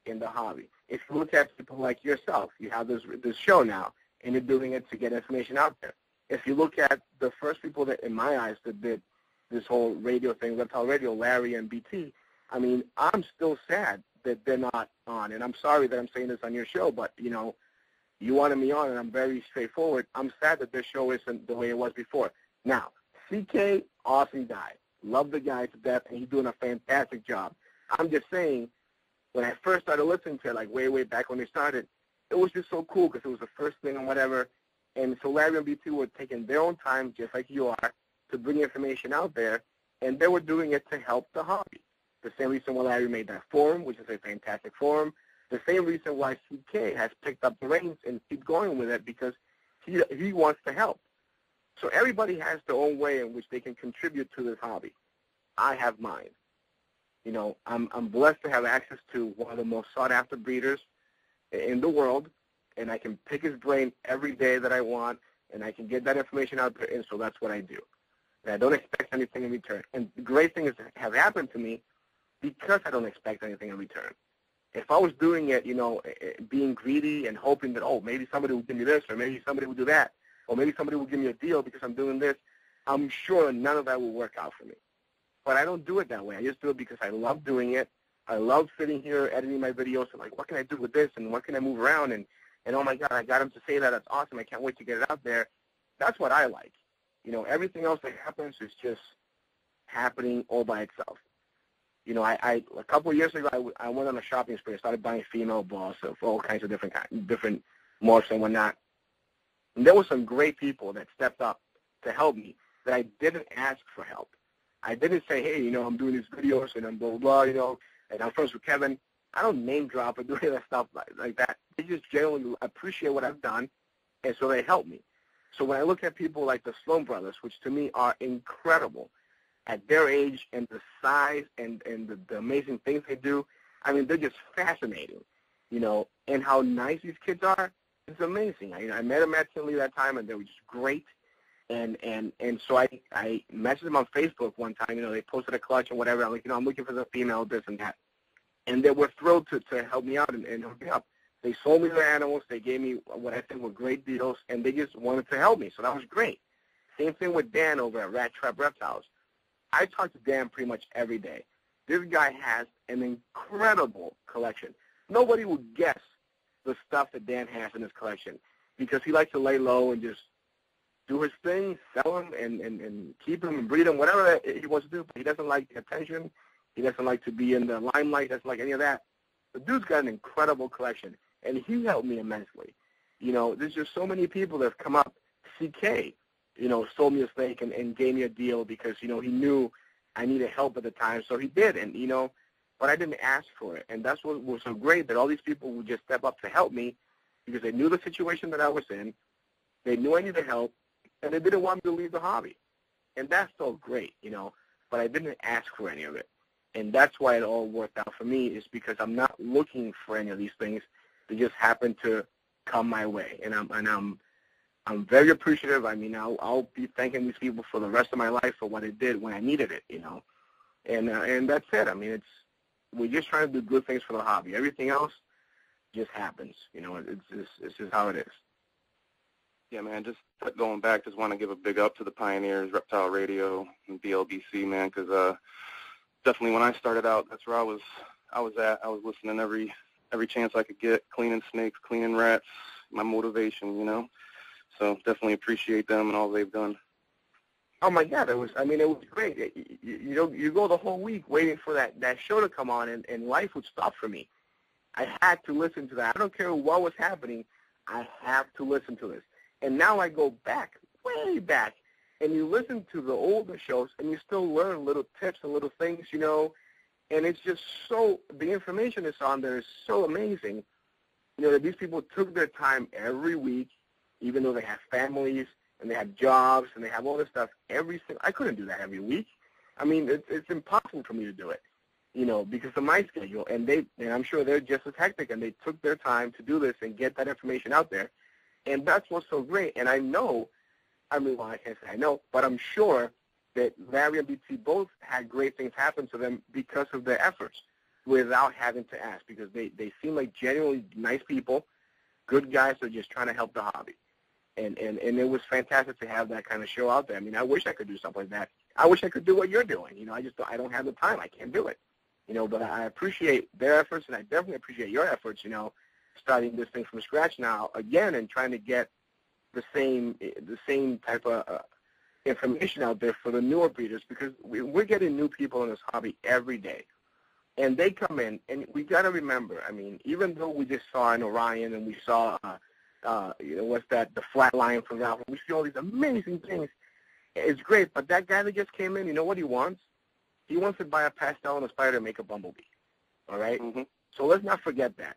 in the hobby. If you look at people like yourself, you have this show now, and you're doing it to get information out there. If you look at the first people that, in my eyes, that did this whole radio thing, Reptile Radio, Larry and BT, I mean, I'm still sad that they're not on. And I'm sorry that I'm saying this on your show, but, you wanted me on, and I'm very straightforward. I'm sad that this show isn't the way it was before. Now, CK, awesome guy. Love the guy to death, and he's doing a fantastic job. I'm just saying, when I first started listening to it, like way back when they started, it was just so cool because it was the first thing and whatever. And so Larry and BT were taking their own time, just like you are, to bring information out there, and they were doing it to help the hobby. The same reason why Larry made that forum, which is a fantastic forum. The same reason why CK has picked up the reins and keep going with it, because he wants to help. So everybody has their own way in which they can contribute to this hobby. I have mine. I'm blessed to have access to one of the most sought-after breeders in the world, and I can pick his brain every day that I want, and I can get that information out there, and so that's what I do. And I don't expect anything in return. And the great things have happened to me because I don't expect anything in return. If I was doing it, being greedy and hoping that, maybe somebody will give me this, or maybe somebody will do that, or maybe somebody will give me a deal because I'm doing this, I'm sure none of that will work out for me. But I don't do it that way. I just do it because I love doing it. I love sitting here editing my videos and like, what can I do with this, and what can I move around, and oh my God, I got him to say that. That's awesome. I can't wait to get it out there. That's what I like. Everything else that happens is just happening all by itself. A couple of years ago, I went on a shopping spree. I started buying female balls of all kinds of different morphs and whatnot. And there were some great people that stepped up to help me that I didn't ask for help. I didn't say, hey, I'm doing these videos and I'm blah, blah, blah, and I'm friends with Kevin. I don't name drop or do any of that stuff like that. They just generally appreciate what I've done, and so they help me. So when I look at people like the Sloan brothers, which to me are incredible at their age and the size and the amazing things they do, I mean, they're just fascinating, and how nice these kids are. It's amazing. I met them at Tinley that time, and they were just great. And so I messaged them on Facebook one time. They posted a clutch and whatever. I'm like, I'm looking for the female, this and that. And they were thrilled to help me out and hook me up. They sold me their animals. They gave me what I think were great deals, and they just wanted to help me. So that was great. Same thing with Dan over at Rat Trap Reptiles. I talk to Dan pretty much every day. This guy has an incredible collection. Nobody would guess the stuff that Dan has in his collection because he likes to lay low and just do his thing, sell them, and keep them and breed them, whatever he wants to do. But he doesn't like the attention. He doesn't like to be in the limelight. Doesn't like any of that. The dude's got an incredible collection, and he helped me immensely. There's just so many people that have come up. CK, sold me a snake and gave me a deal because, he knew I needed help at the time, so he did. And, but I didn't ask for it. And that's what was so great, that all these people would just step up to help me because they knew the situation that I was in. They knew I needed help, and they didn't want me to leave the hobby. And that's so great, but I didn't ask for any of it. And that's why it all worked out for me, is because I'm not looking for any of these things. They just happen to come my way. And I'm very appreciative. I mean, I'll be thanking these people for the rest of my life for what they did when I needed it, And that's it. I mean, we're just trying to do good things for the hobby. Everything else just happens. It's just how it is. Yeah, man, just going back, just want to give a big up to the pioneers, Reptile Radio and BLBC, man, because definitely when I started out, that's where I was at. I was listening every chance I could get, cleaning snakes, cleaning rats, my motivation, So definitely appreciate them and all they've done. Oh my God, it was great. You go the whole week waiting for that show to come on, and life would stop for me. I had to listen to that. I don't care what was happening. I have to listen to this. And now I go back, way back, and you listen to the older shows, and you still learn little tips and little things, and it's just the information that's on there is so amazing, that these people took their time every week, even though they have families and they have jobs and they have all this stuff I couldn't do that every week. I mean, it's impossible for me to do it, because of my schedule. And I'm sure they're just as hectic, and they took their time to do this and get that information out there. And that's what's so great. And I know, I can't say I know, but I'm sure that Larry and BT both had great things happen to them because of their efforts without having to ask, because they seem like genuinely nice people, good guys who are just trying to help the hobby. And it was fantastic to have that kind of show out there. I mean, I wish I could do something like that. I wish I could do what you're doing. I don't have the time. I can't do it. But I appreciate their efforts, and I definitely appreciate your efforts, starting this thing from scratch now again and trying to get the same type of information out there for the newer breeders, because we're getting new people in this hobby every day. And they come in, and we got to remember, even though we just saw an Orion and we saw, the flat line from Ralph, we see all these amazing things. It's great, but that guy that just came in, you know what he wants? He wants to buy a pastel and a spider to make a bumblebee, all right? Mm-hmm. So let's not forget that.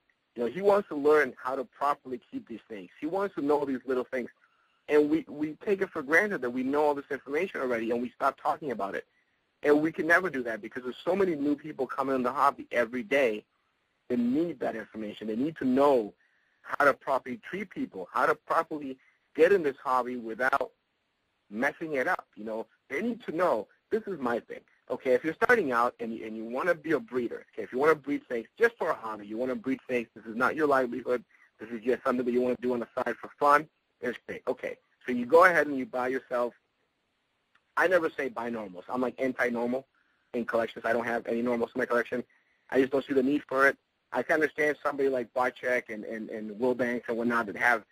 He wants to learn how to properly keep these things. He wants to know these little things. And we take it for granted that we know all this information already, and we stop talking about it. And we can never do that because there's so many new people coming in the hobby every day that need that information. They need to know how to properly treat people, how to properly get in this hobby without messing it up. They need to know, this is my thing. Okay, if you're starting out and you want to be a breeder, okay, if you want to breed snakes just for a hobby, you want to breed snakes, this is not your livelihood, this is just something that you want to do on the side for fun, it's great. Okay, so you go ahead and you buy yourself, I never say buy normals. I'm like anti-normal in collections. I don't have any normals in my collection. I just don't see the need for it. I can understand somebody like Barchek and Will Banks and whatnot that have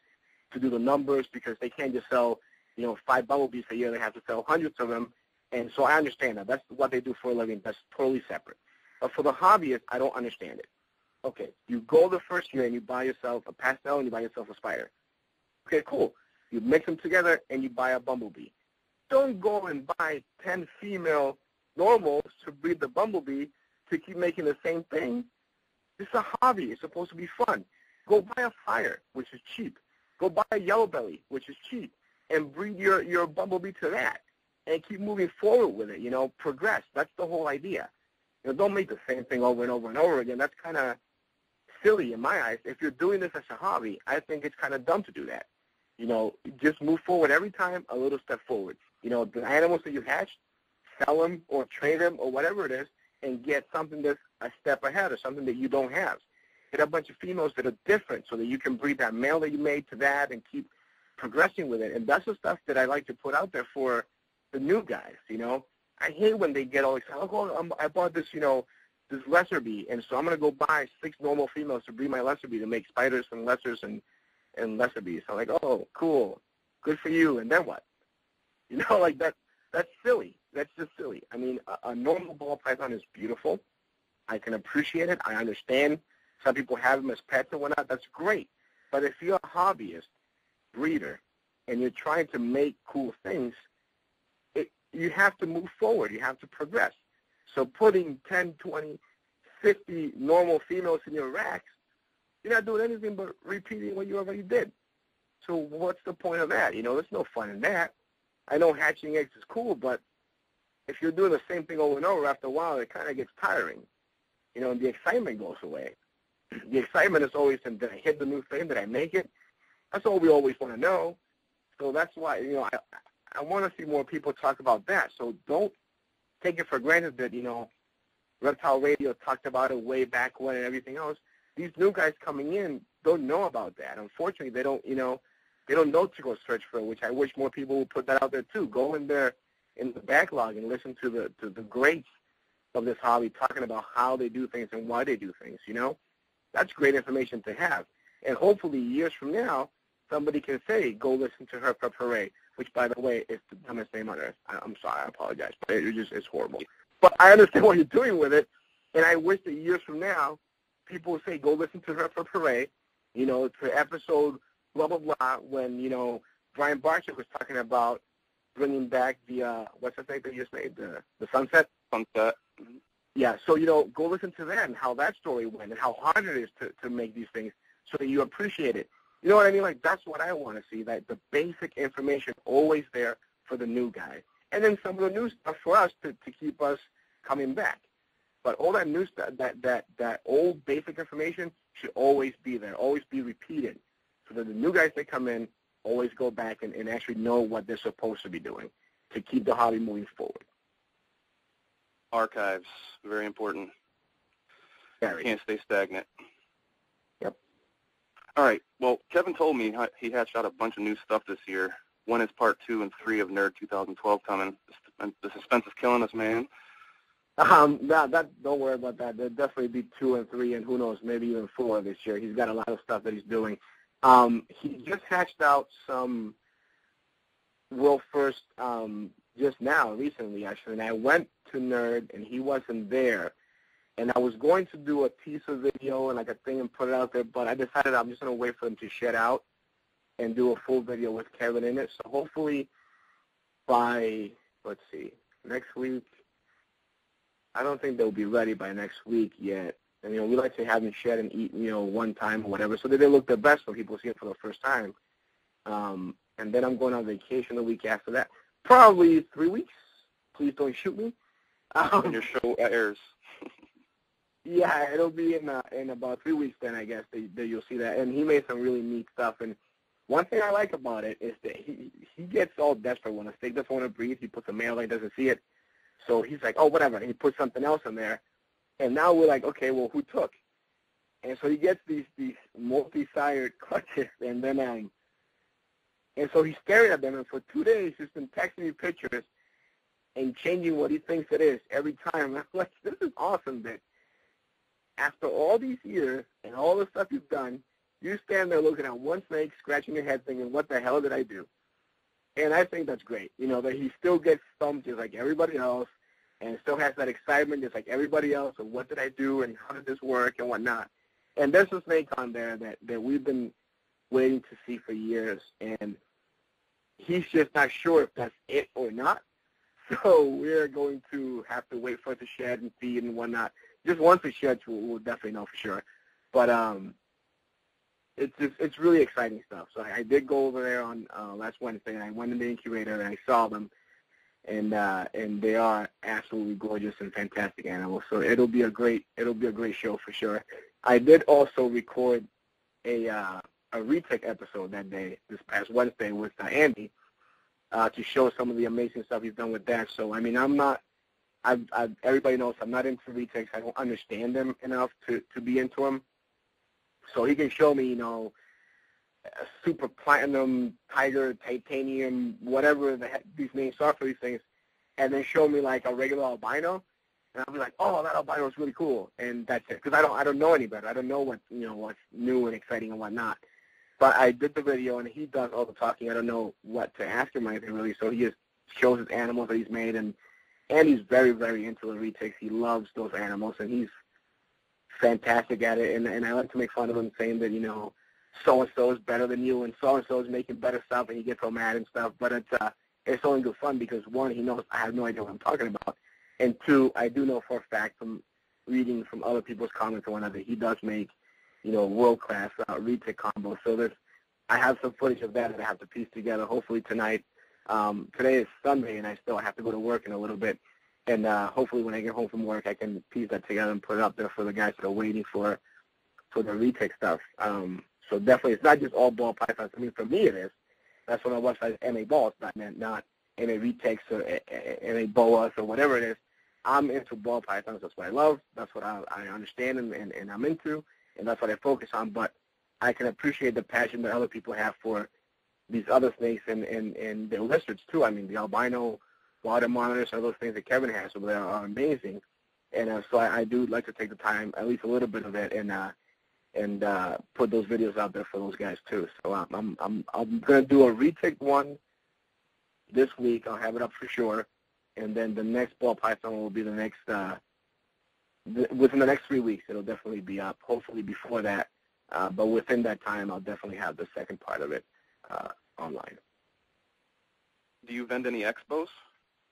to do the numbers because they can't just sell, 5 bumblebees a year. They have to sell hundreds of them. And so I understand that. That's what they do for a living. That's totally separate. But for the hobbyist, I don't understand it. Okay, you go the first year and you buy yourself a pastel and you buy yourself a spider. Okay, cool. You mix them together and you buy a bumblebee. Don't go and buy 10 female normals to breed the bumblebee to keep making the same thing. It's a hobby. It's supposed to be fun. Go buy a fire, which is cheap. Go buy a yellow belly, which is cheap, and breed your bumblebee to that. And keep moving forward with it, progress. That's the whole idea. Don't make the same thing over and over and over again. That's kind of silly in my eyes. If you're doing this as a hobby, I think it's kind of dumb to do that. Just move forward every time, a little step forward. The animals that you hatch, sell them or trade them or whatever it is, and get something that's a step ahead or something that you don't have. Get a bunch of females that are different so that you can breed that male that you made to that and keep progressing with it. And that's the stuff that I like to put out there for the new guys, I hate when they get all excited. I bought this, this lesser bee, and so I'm going to go buy 6 normal females to breed my lesser bee to make spiders and lessers and lesser bees. So I'm like, oh, cool, good for you, and then what? Like that's silly. That's just silly. A normal ball python is beautiful. I can appreciate it. I understand some people have them as pets and whatnot. That's great. But if you're a hobbyist, breeder, and you're trying to make cool things, you have to move forward. You have to progress. So putting 10, 20, 50 normal females in your racks, you're not doing anything but repeating what you already did. So what's the point of that? There's no fun in that. I know hatching eggs is cool, but if you're doing the same thing over and over, after a while, it kind of gets tiring. And the excitement goes away. The excitement is always, did I hit the new thing? Did I make it? That's all we always want to know. So that's why, I want to see more people talk about that. So don't take it for granted that, Reptile Radio talked about it way back when and everything else. These new guys coming in don't know about that. Unfortunately, they don't know to go search for it, which I wish more people would put that out there too. Go in there in the backlog and listen to the greats of this hobby talking about how they do things and why they do things, That's great information to have. And hopefully years from now, somebody can say, go listen to her Hooray, which, by the way, is the dumbest name on earth. I'm sorry, I apologize, but it's horrible. But I understand what you're doing with it, and I wish that years from now, people would say, go listen to her Hooray, to episode blah, blah, blah, when, Brian Barchek was talking about bringing back the, what's the thing that you just made, the Sunset? Sunset. Yeah, so, go listen to that and how that story went and how hard it is to make these things so that you appreciate it. You know what I mean? Like, that's what I want to see, that the basic information always there for the new guy. And then some of the new stuff for us to keep us coming back. But all that new stuff, that old basic information should always be there, always be repeated, so that the new guys that come in always go back and actually know what they're supposed to be doing to keep the hobby moving forward. Archives, very important. Very. Can't stay stagnant. Yep. All right. Well, Kevin told me he hatched out a bunch of new stuff this year. When is part 2 and 3 of Nerd 2012 coming? The suspense is killing us, man. Don't worry about that. There'll definitely be 2 and 3, and who knows, maybe even 4 this year. He's got a lot of stuff that he's doing. He just hatched out some world first just now, recently, actually. And I went to Nerd, and he wasn't there. And I was going to do a teaser video and like a thing and put it out there, but I decided I'm just going to wait for him to shed out and do a full video with Kevin in it. So hopefully by, let's see, next week, I don't think they'll be ready by next week yet. And, we like to have them shed and eat, one time or whatever, so that they look their best when people see it for the first time. And then I'm going on vacation the week after that. Probably 3 weeks. Please don't shoot me. When your show airs. Yeah, it'll be in about 3 weeks then, I guess, that you'll see that. And he made some really neat stuff. And one thing I like about it is that he gets all desperate when a steak doesn't want to breathe. He puts a mail that doesn't see it. So he's like, oh, whatever. And he puts something else in there. And now we're like, okay, well, who took? And so he gets these multi-sired clutches. And then and so he's staring at them. And for 2 days, he's been texting me pictures and changing what he thinks it is every time. I'm like, this is awesome, that after all these years and all the stuff you've done, you stand there looking at one snake, scratching your head, thinking, what the hell did I do? And I think that's great, that he still gets stumped just like everybody else and still has that excitement just like everybody else of what did I do and how did this work and whatnot. And there's a snake on there that we've been waiting to see for years, and he's just not sure if that's it or not. So we're going to have to wait for it to shed and feed and whatnot. Just once it sheds, we'll definitely know for sure. But it's really exciting stuff. So I did go over there on last Wednesday, and I went in the incubator and I saw them, and they are absolutely gorgeous and fantastic animals. So it'll be a great show for sure. I did also record a retic episode that day, this past Wednesday, with Andy to show some of the amazing stuff he's done with that. So I mean, everybody knows I'm not into retics. I don't understand them enough to be into them. So he can show me, a super platinum, tiger, titanium, whatever these names are for these things, and then show me like a regular albino, and I'll be like, oh, that albino is really cool, and that's it. Because I don't know any better. I don't know what's new and exciting and whatnot. But I did the video, and he does all the talking. I don't know what to ask him or anything really. So he just shows his animals that he's made, and he's very, very into the retics. He loves those animals, and he's fantastic at it. And I like to make fun of him, saying that, so-and-so is better than you, and so-and-so is making better stuff, and he gets all mad and stuff. But it's only good fun because, one, he knows I have no idea what I'm talking about, and two, I do know for a fact from reading from other people's comments and whatnot that he does make, world-class retic combos. So I have some footage of that I have to piece together, hopefully tonight. Today is Sunday, and I still have to go to work in a little bit. And hopefully when I get home from work, I can piece that together and put it up there for the guys that are waiting for the retic stuff. So definitely, it's not just all ball pythons. I mean, for me it is. That's when I watch like MA balls, not MA retics or MA boas or whatever it is. I'm into ball pythons. That's what I love. That's what I understand and I'm into, and that's what I focus on. But I can appreciate the passion that other people have for these other snakes and their lizards too. I mean, the albino water monitors and those things that Kevin has over there are amazing. And so I do like to take the time, at least a little bit of it, and put those videos out there for those guys too. So I'm gonna do a retic one this week. I'll have it up for sure, and then the next ball python will be the next within the next 3 weeks. It'll definitely be up. Hopefully before that, but within that time, I'll definitely have the second part of it online. Do you vend any expos,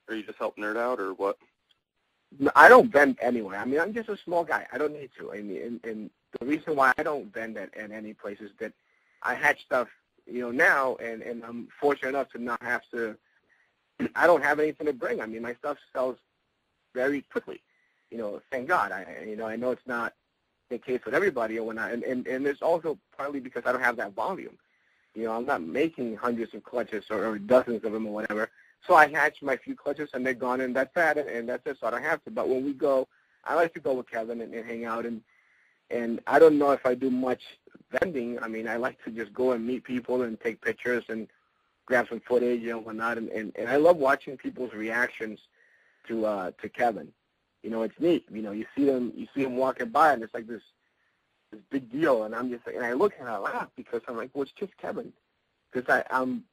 or you just help nerd out, or what? I don't vend anywhere. I mean, I'm just a small guy. I don't need to. I mean, and the reason why I don't vend at any place is that I hatch stuff, now, and I'm fortunate enough to not have to. I don't have anything to bring. I mean, my stuff sells very quickly. Thank God. I know it's not the case with everybody or whatnot, and it's also partly because I don't have that volume. I'm not making hundreds of clutches or dozens of them or whatever. So I hatch my few clutches and they're gone, and that's that, and that's it. So I don't have to. But when we go, I like to go with Kevin and hang out, and I don't know if I do much vending. I mean, I like to just go and meet people and take pictures and grab some footage and whatnot, and I love watching people's reactions to Kevin. It's neat. You see them walking by, and it's like this big deal, and I'm just like, and I look and I laugh because I'm like, well, it's just Kevin, because I'm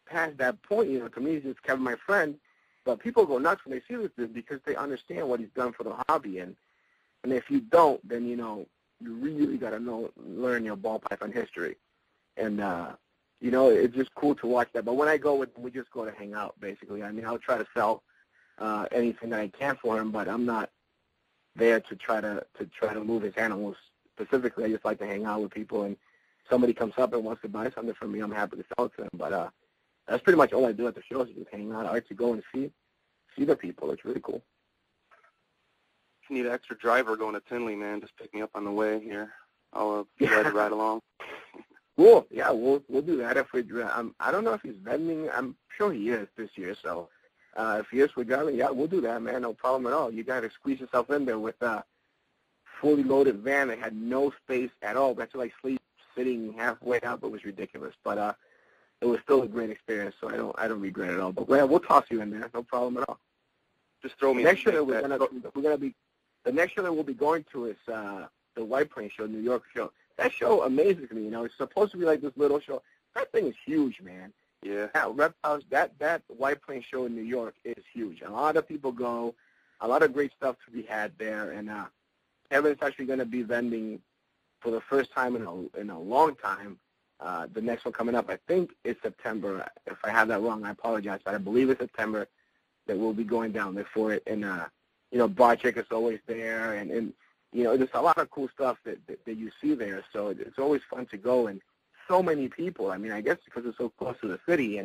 past that point. To me, it's just Kevin, my friend, but people go nuts when they see this dude because they understand what he's done for the hobby, and if you don't, then you really got to learn your ball python history, and it's just cool to watch that. But when I go with him, we just go to hang out, basically. I mean, I'll try to sell anything that I can for him, but I'm not there to try to move his animals. Specifically, I just like to hang out with people, and somebody comes up and wants to buy something from me, I'm happy to sell it to them. But that's pretty much all I do at the shows, is just hang out. I like to go and see the people. It's really cool. If you need an extra driver going to Tinley, man, just pick me up on the way here. I'll be glad to ride along. Cool. Yeah, we'll do that if we. I don't know if he's vending. I'm sure he is this year. So if he is for driving, yeah, we'll do that, man. No problem at all. You got to squeeze yourself in there with a fully loaded van that had no space at all. That's like sitting halfway up. It was ridiculous, but it was still a great experience. So I don't regret it at all. But yeah, we'll toss you in there. No problem at all. Just throw me. Next show that the next show that we'll be going to is the White Plains show, New York show. That show amazes me. It's supposed to be like this little show. That thing is huge, man. Yeah. That White Plains show in New York is huge. A lot of people go. A lot of great stuff to be had there, and Kevin's actually going to be vending for the first time in a long time. The next one coming up, I think, is September. If I have that wrong, I apologize, but I believe it's September that we'll be going down there for it. And Barchick is always there, and there's a lot of cool stuff that you see there. So it's always fun to go, and so many people. I mean, I guess because it's so close to the city,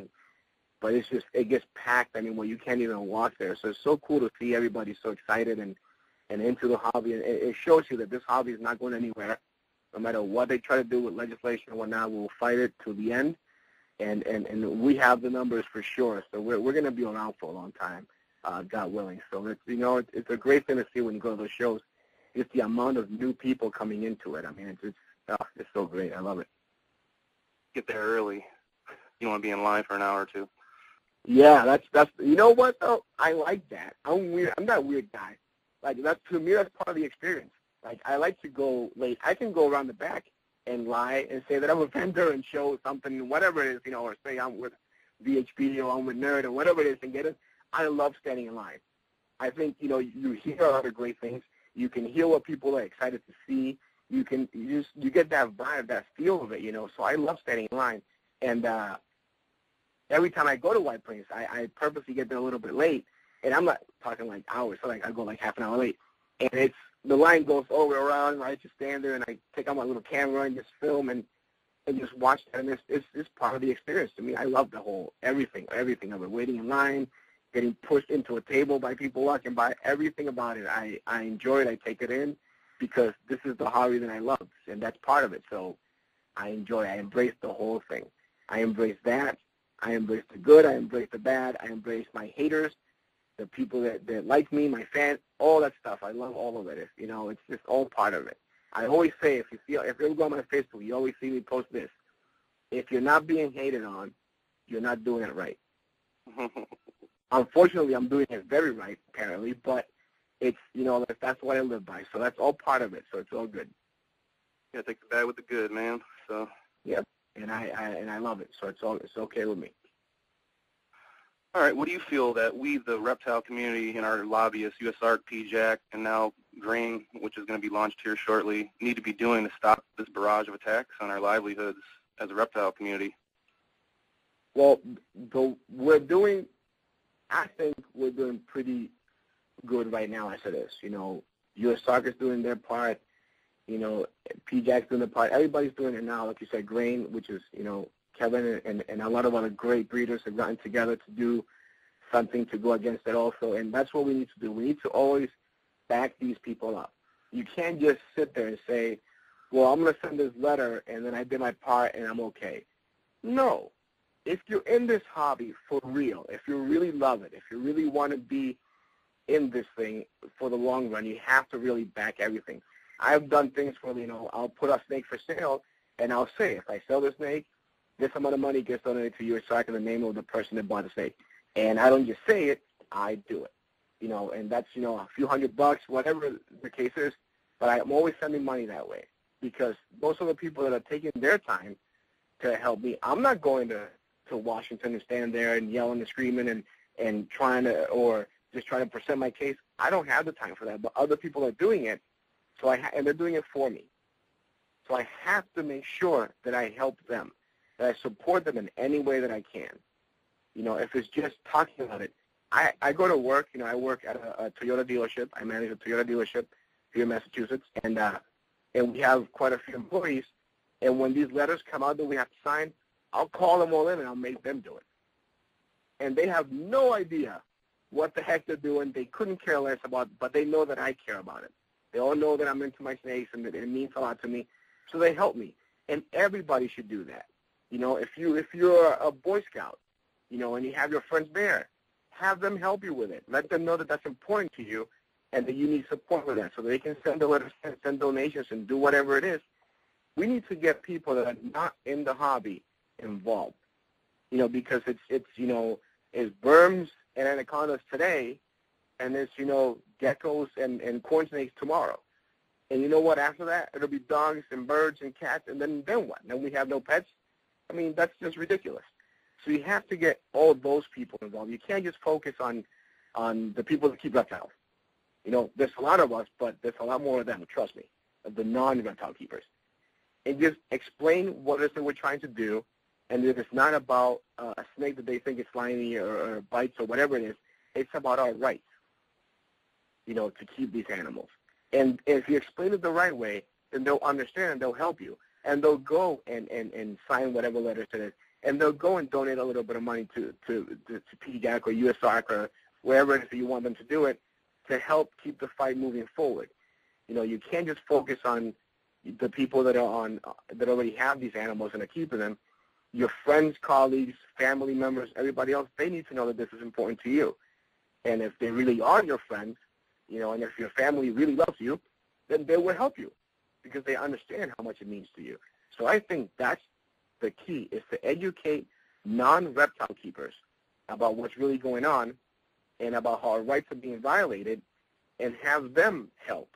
but it gets packed. I mean, where you can't even walk there. So it's so cool to see everybody so excited and into the hobby. And it shows you that this hobby is not going anywhere. No matter what they try to do with legislation and whatnot, we'll fight it to the end. And we have the numbers for sure. So we're going to be around for a long time, God willing. So it's a great thing to see when you go to those shows. Just the amount of new people coming into it. I mean, it's so great. I love it. Get there early. You want to be in line for an hour or two. Yeah, that's you know what though? I like that. I'm weird. I'm that weird guy. Like to me, that's part of the experience. Like I like to go late. I can go around the back and lie and say that I'm a vendor and show something, whatever it is, or say I'm with VHP or I'm with Nerd or whatever it is, and get it. I love standing in line. I think you hear a lot of great things. You can hear what people are excited to see. You get that vibe, that feel of it, So I love standing in line. And every time I go to White Plains, I purposely get there a little bit late. And I'm not talking like hours, so like I go like half an hour late. And the line goes all the way around, and I just stand there and I take out my little camera and just film and just watch that. And it's part of the experience to me. I love the whole everything of it. Waiting in line, getting pushed into a table by people walking by, everything about it. I enjoy it. I take it in because this is the hobby that I love, and that's part of it. So I embrace the whole thing. I embrace that. I embrace the good. I embrace the bad. I embrace my haters, the people that like me, my fans, all that stuff. I love all of it. It's just all part of it. I always say, if you go on my Facebook, you always see me post this. If you're not being hated on, you're not doing it right. Unfortunately, I'm doing it very right, apparently, but it's, that's what I live by. So that's all part of it. So it's all good. Yeah, take the bad with the good, man. So. Yep. And I love it. So it's okay with me. All right. What do you feel that we, the reptile community and our lobbyists, USARC, PJAC, and now Grain, which is going to be launched here shortly, need to be doing to stop this barrage of attacks on our livelihoods as a reptile community? Well, I think we're doing pretty good right now as it is. You know, U.S. Soccer's doing their part. You know, PJAC's doing their part. Everybody's doing it now. Like you said, Grain, which is, you know, Kevin and a lot of other great breeders have gotten together to do something to go against it also. And that's what we need to do. We need to always back these people up. You can't just sit there and say, well, I'm going to send this letter and then I did my part and I'm okay. No. If you're in this hobby for real, if you really love it, if you really want to be in this thing for the long run, you have to really back everything. I've done things where, you know, I'll put a snake for sale and I'll say, if I sell the snake, this amount of money gets donated to U.S. Soccer in the name of the person that bought the snake. And I don't just say it, I do it. You know, and that's, you know, a few $100, whatever the case is, but I'm always sending money that way because those are the people that are taking their time to help me. I'm not going to Washington and stand there and yelling and screaming and trying to, or just trying to present my case. I don't have the time for that, but other people are doing it, and they're doing it for me. So I have to make sure that I help them, that I support them in any way that I can. You know, if it's just talking about it, I go to work. You know, I work at a Toyota dealership. I manage a Toyota dealership here in Massachusetts, and we have quite a few employees. And when these letters come out that we have to sign, I'll call them all in and I'll make them do it. And they have no idea what the heck they're doing. They couldn't care less about it, but they know that I care about it. They all know that I'm into my snakes and that it means a lot to me. So they help me. And everybody should do that. You know, if you're a Boy Scout, you know, and you have your friends there, have them help you with it. Let them know that that's important to you and that you need support with that so they can send the letters, send donations, and do whatever it is. We need to get people that are not in the hobby involved, you know, because it's you know, it's worms and anacondas today, and it's, you know, geckos and corn snakes tomorrow. And you know what, after that, it'll be dogs and birds and cats, and then what? Then we have no pets? I mean, that's just ridiculous. So you have to get all those people involved. You can't just focus on the people that keep reptiles. You know, there's a lot of us, but there's a lot more of them, trust me, of the non-reptile keepers. And just explain what it is that we're trying to do, and that it's not about a snake that they think is slimy or bites or whatever it is. It's about our rights, you know, to keep these animals. And if you explain it the right way, then they'll understand and they'll help you. And they'll go and sign whatever letters it is. And they'll go and donate a little bit of money to PJAC or U.S. Soccer, wherever it is that you want them to do it, to help keep the fight moving forward. You know, you can't just focus on the people that already have these animals and are keeping them. Your friends, colleagues, family members, everybody else, they need to know that this is important to you. And if they really are your friends, you know, and if your family really loves you, then they will help you because they understand how much it means to you. So I think that's the key, is to educate non-reptile keepers about what's really going on and about how our rights are being violated, and have them help.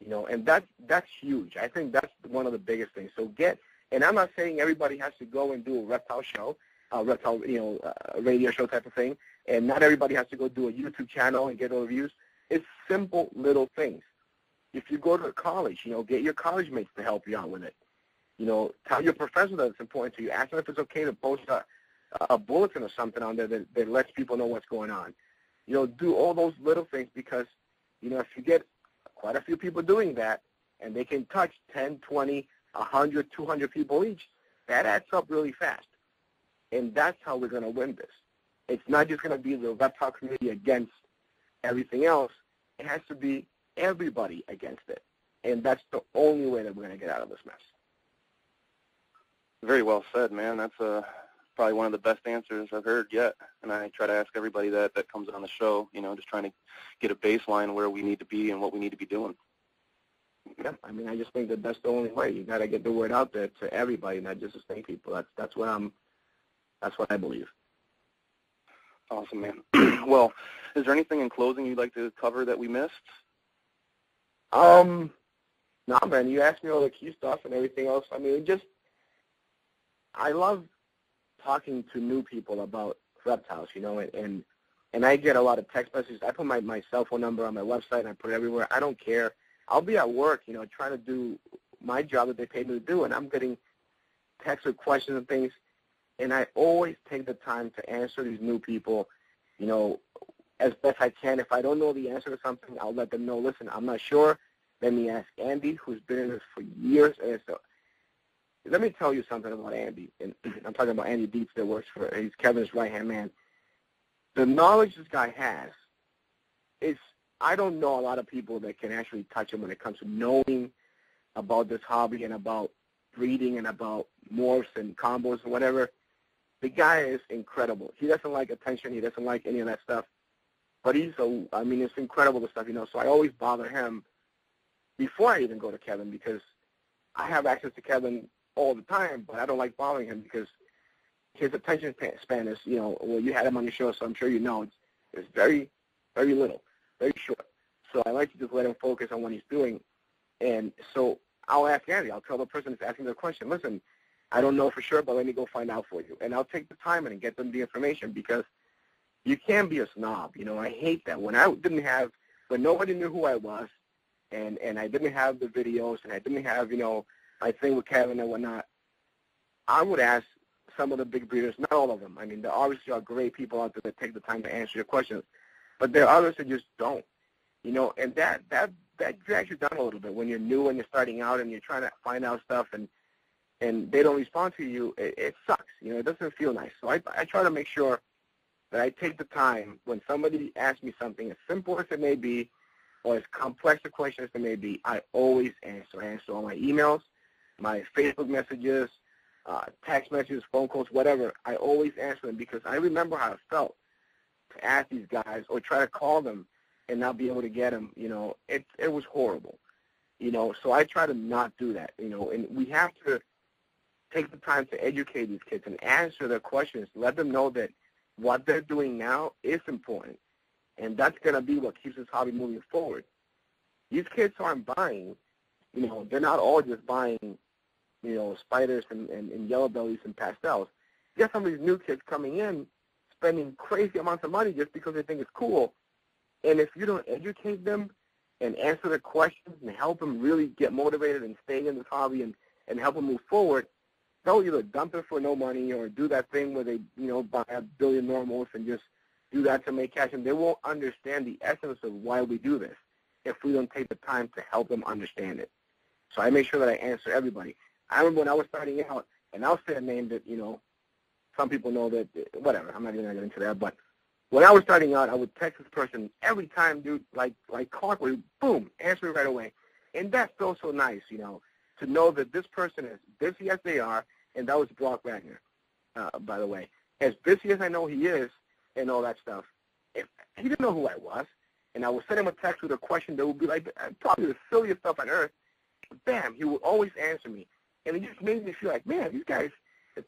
You know, and that's huge. I think that's one of the biggest things. So and I'm not saying everybody has to go and do a reptile show, radio show type of thing, and not everybody has to go do a YouTube channel and get all the views. It's simple little things. If you go to college, you know, get your college mates to help you out with it. You know, tell your professor that it's important to you. Ask them if it's okay to post a bulletin or something on there that lets people know what's going on. You know, do all those little things because, you know, if you get quite a few people doing that and they can touch 10, 20, 100, 200 people each, that adds up really fast. And that's how we're going to win this. It's not just going to be the reptile community against everything else. It has to be everybody against it. And that's the only way that we're going to get out of this mess. Very well said, man. That's probably one of the best answers I've heard yet. And I try to ask everybody that comes on the show, you know, just trying to get a baseline where we need to be and what we need to be doing. Yeah, I mean, I just think that that's the only way. You got to get the word out there to everybody, not just the snake people. That's what I believe. Awesome, man. Well, is there anything in closing you'd like to cover that we missed? No, man. You asked me all the key stuff and everything else. I mean, I love talking to new people about reptiles, you know, and I get a lot of text messages. I put my cell phone number on my website and I put it everywhere. I don't care. I'll be at work, you know, trying to do my job that they paid me to do, and I'm getting texts with questions and things, and I always take the time to answer these new people, you know, as best I can. If I don't know the answer to something, I'll let them know, listen, I'm not sure. Let me ask Andy, who's been in this for years. And so, let me tell you something about Andy. And I'm talking about Andy Dietz that works for, he's Kevin's right-hand man. The knowledge this guy has is, I don't know a lot of people that can actually touch him when it comes to knowing about this hobby and about breeding and about morphs and combos and whatever. The guy is incredible. He doesn't like attention. He doesn't like any of that stuff. But it's incredible, the stuff, So I always bother him before I even go to Kevin, because I have access to Kevin all the time, but I don't like bothering him because his attention span is, well, you had him on your show, so I'm sure you know, it's very, very little, very short. So I like to just let him focus on what he's doing. And so I'll ask Andy. I'll tell the person that's asking the question, listen, I don't know for sure, but let me go find out for you. And I'll take the time and get them the information, because you can be a snob. I hate that. When nobody knew who I was, and I didn't have the videos, and I didn't have, my thing with Kevin and whatnot, I would ask some of the big breeders, not all of them. There obviously are great people out there that take the time to answer your questions, but there are others that just don't. And that drags you down a little bit when you're new and you're starting out and you're trying to find out stuff and they don't respond to you. It sucks. It doesn't feel nice. So I try to make sure that I take the time when somebody asks me something, as simple as it may be, or as complex a question as it may be, I always answer. I answer all my emails, my Facebook messages, text messages, phone calls, whatever. I always answer them because I remember how it felt to ask these guys or try to call them and not be able to get them. It was horrible. So I try to not do that. And we have to take the time to educate these kids and answer their questions. Let them know that what they're doing now is important, and that's going to be what keeps this hobby moving forward. These kids aren't buying, they're not all just buying, spiders and yellow bellies and pastels. You got some of these new kids coming in spending crazy amounts of money just because they think it's cool. And if you don't educate them and answer their questions and help them really get motivated and stay in this hobby and help them move forward, they'll either dump it for no money or do that thing where they, buy a billion normals and just do that to make cash. And they won't understand the essence of why we do this if we don't take the time to help them understand it. So I make sure that I answer everybody. I remember when I was starting out, and I'll say a name that, some people know that, whatever, I'm not even going to get into that, but when I was starting out, I would text this person every time, dude, like clockwork, boom, answer it right away. And that feels so nice, to know that this person is busy as they are, and that was Brock Wagner, by the way. As busy as I know he is and all that stuff, if he didn't know who I was, and I would send him a text with a question that would be like probably the silliest stuff on earth, bam, he would always answer me. And it just made me feel like, man, these guys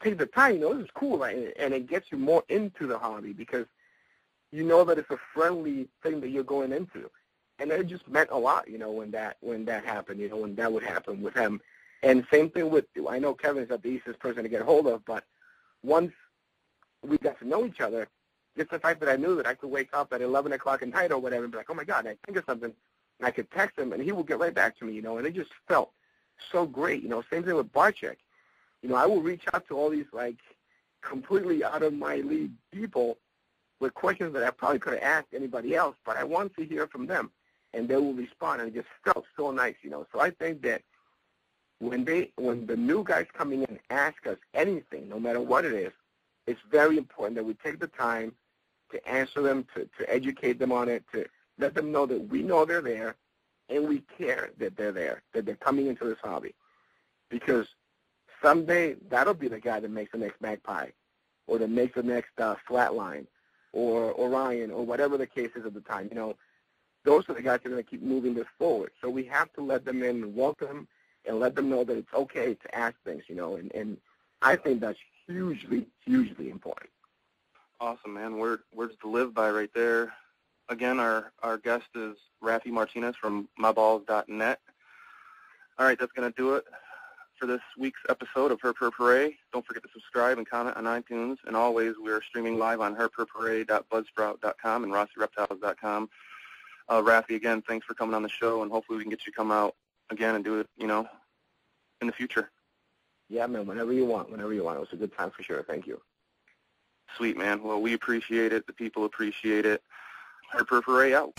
take the time, this is cool, right? And it gets you more into the hobby because you know that it's a friendly thing that you're going into. And it just meant a lot, when that happened, when that would happen with him. And same thing with, I know Kevin's not the easiest person to get hold of, but once we got to know each other, just the fact that I knew that I could wake up at 11 o'clock at night or whatever and be like, oh, my God, I think of something, and I could text him, and he would get right back to me, and it just felt so great. Same thing with Barchek. I will reach out to all these, completely out of my league people with questions that I probably could have asked anybody else, but I wanted to hear from them, and they will respond, and it just felt so nice, So I think that when the new guys coming in ask us anything, no matter what it is, it's very important that we take the time to answer them, to educate them on it, to let them know that we know they're there, and we care that they're there, that they're coming into this hobby. Because someday that'll be the guy that makes the next Magpie or that makes the next Flatline or Orion or whatever the case is at the time. Those are the guys that are going to keep moving this forward. So we have to let them in and welcome and let them know that it's okay to ask things, and I think that's hugely, hugely important. Awesome, man. Words to live by right there. Again, our guest is Rafy Martinez from myballs.net. All right, that's going to do it for this week's episode of Her Per Parade. Don't forget to subscribe and comment on iTunes. And always, we are streaming live on herperparade.buzzsprout.com and rossyreptiles.com. Rafy, again, thanks for coming on the show, and hopefully we can get you to come out again and do it, in the future. Yeah, man, whenever you want. It was a good time for sure. Thank you. Sweet, man. Well, we appreciate it. The people appreciate it. Harper Foray out.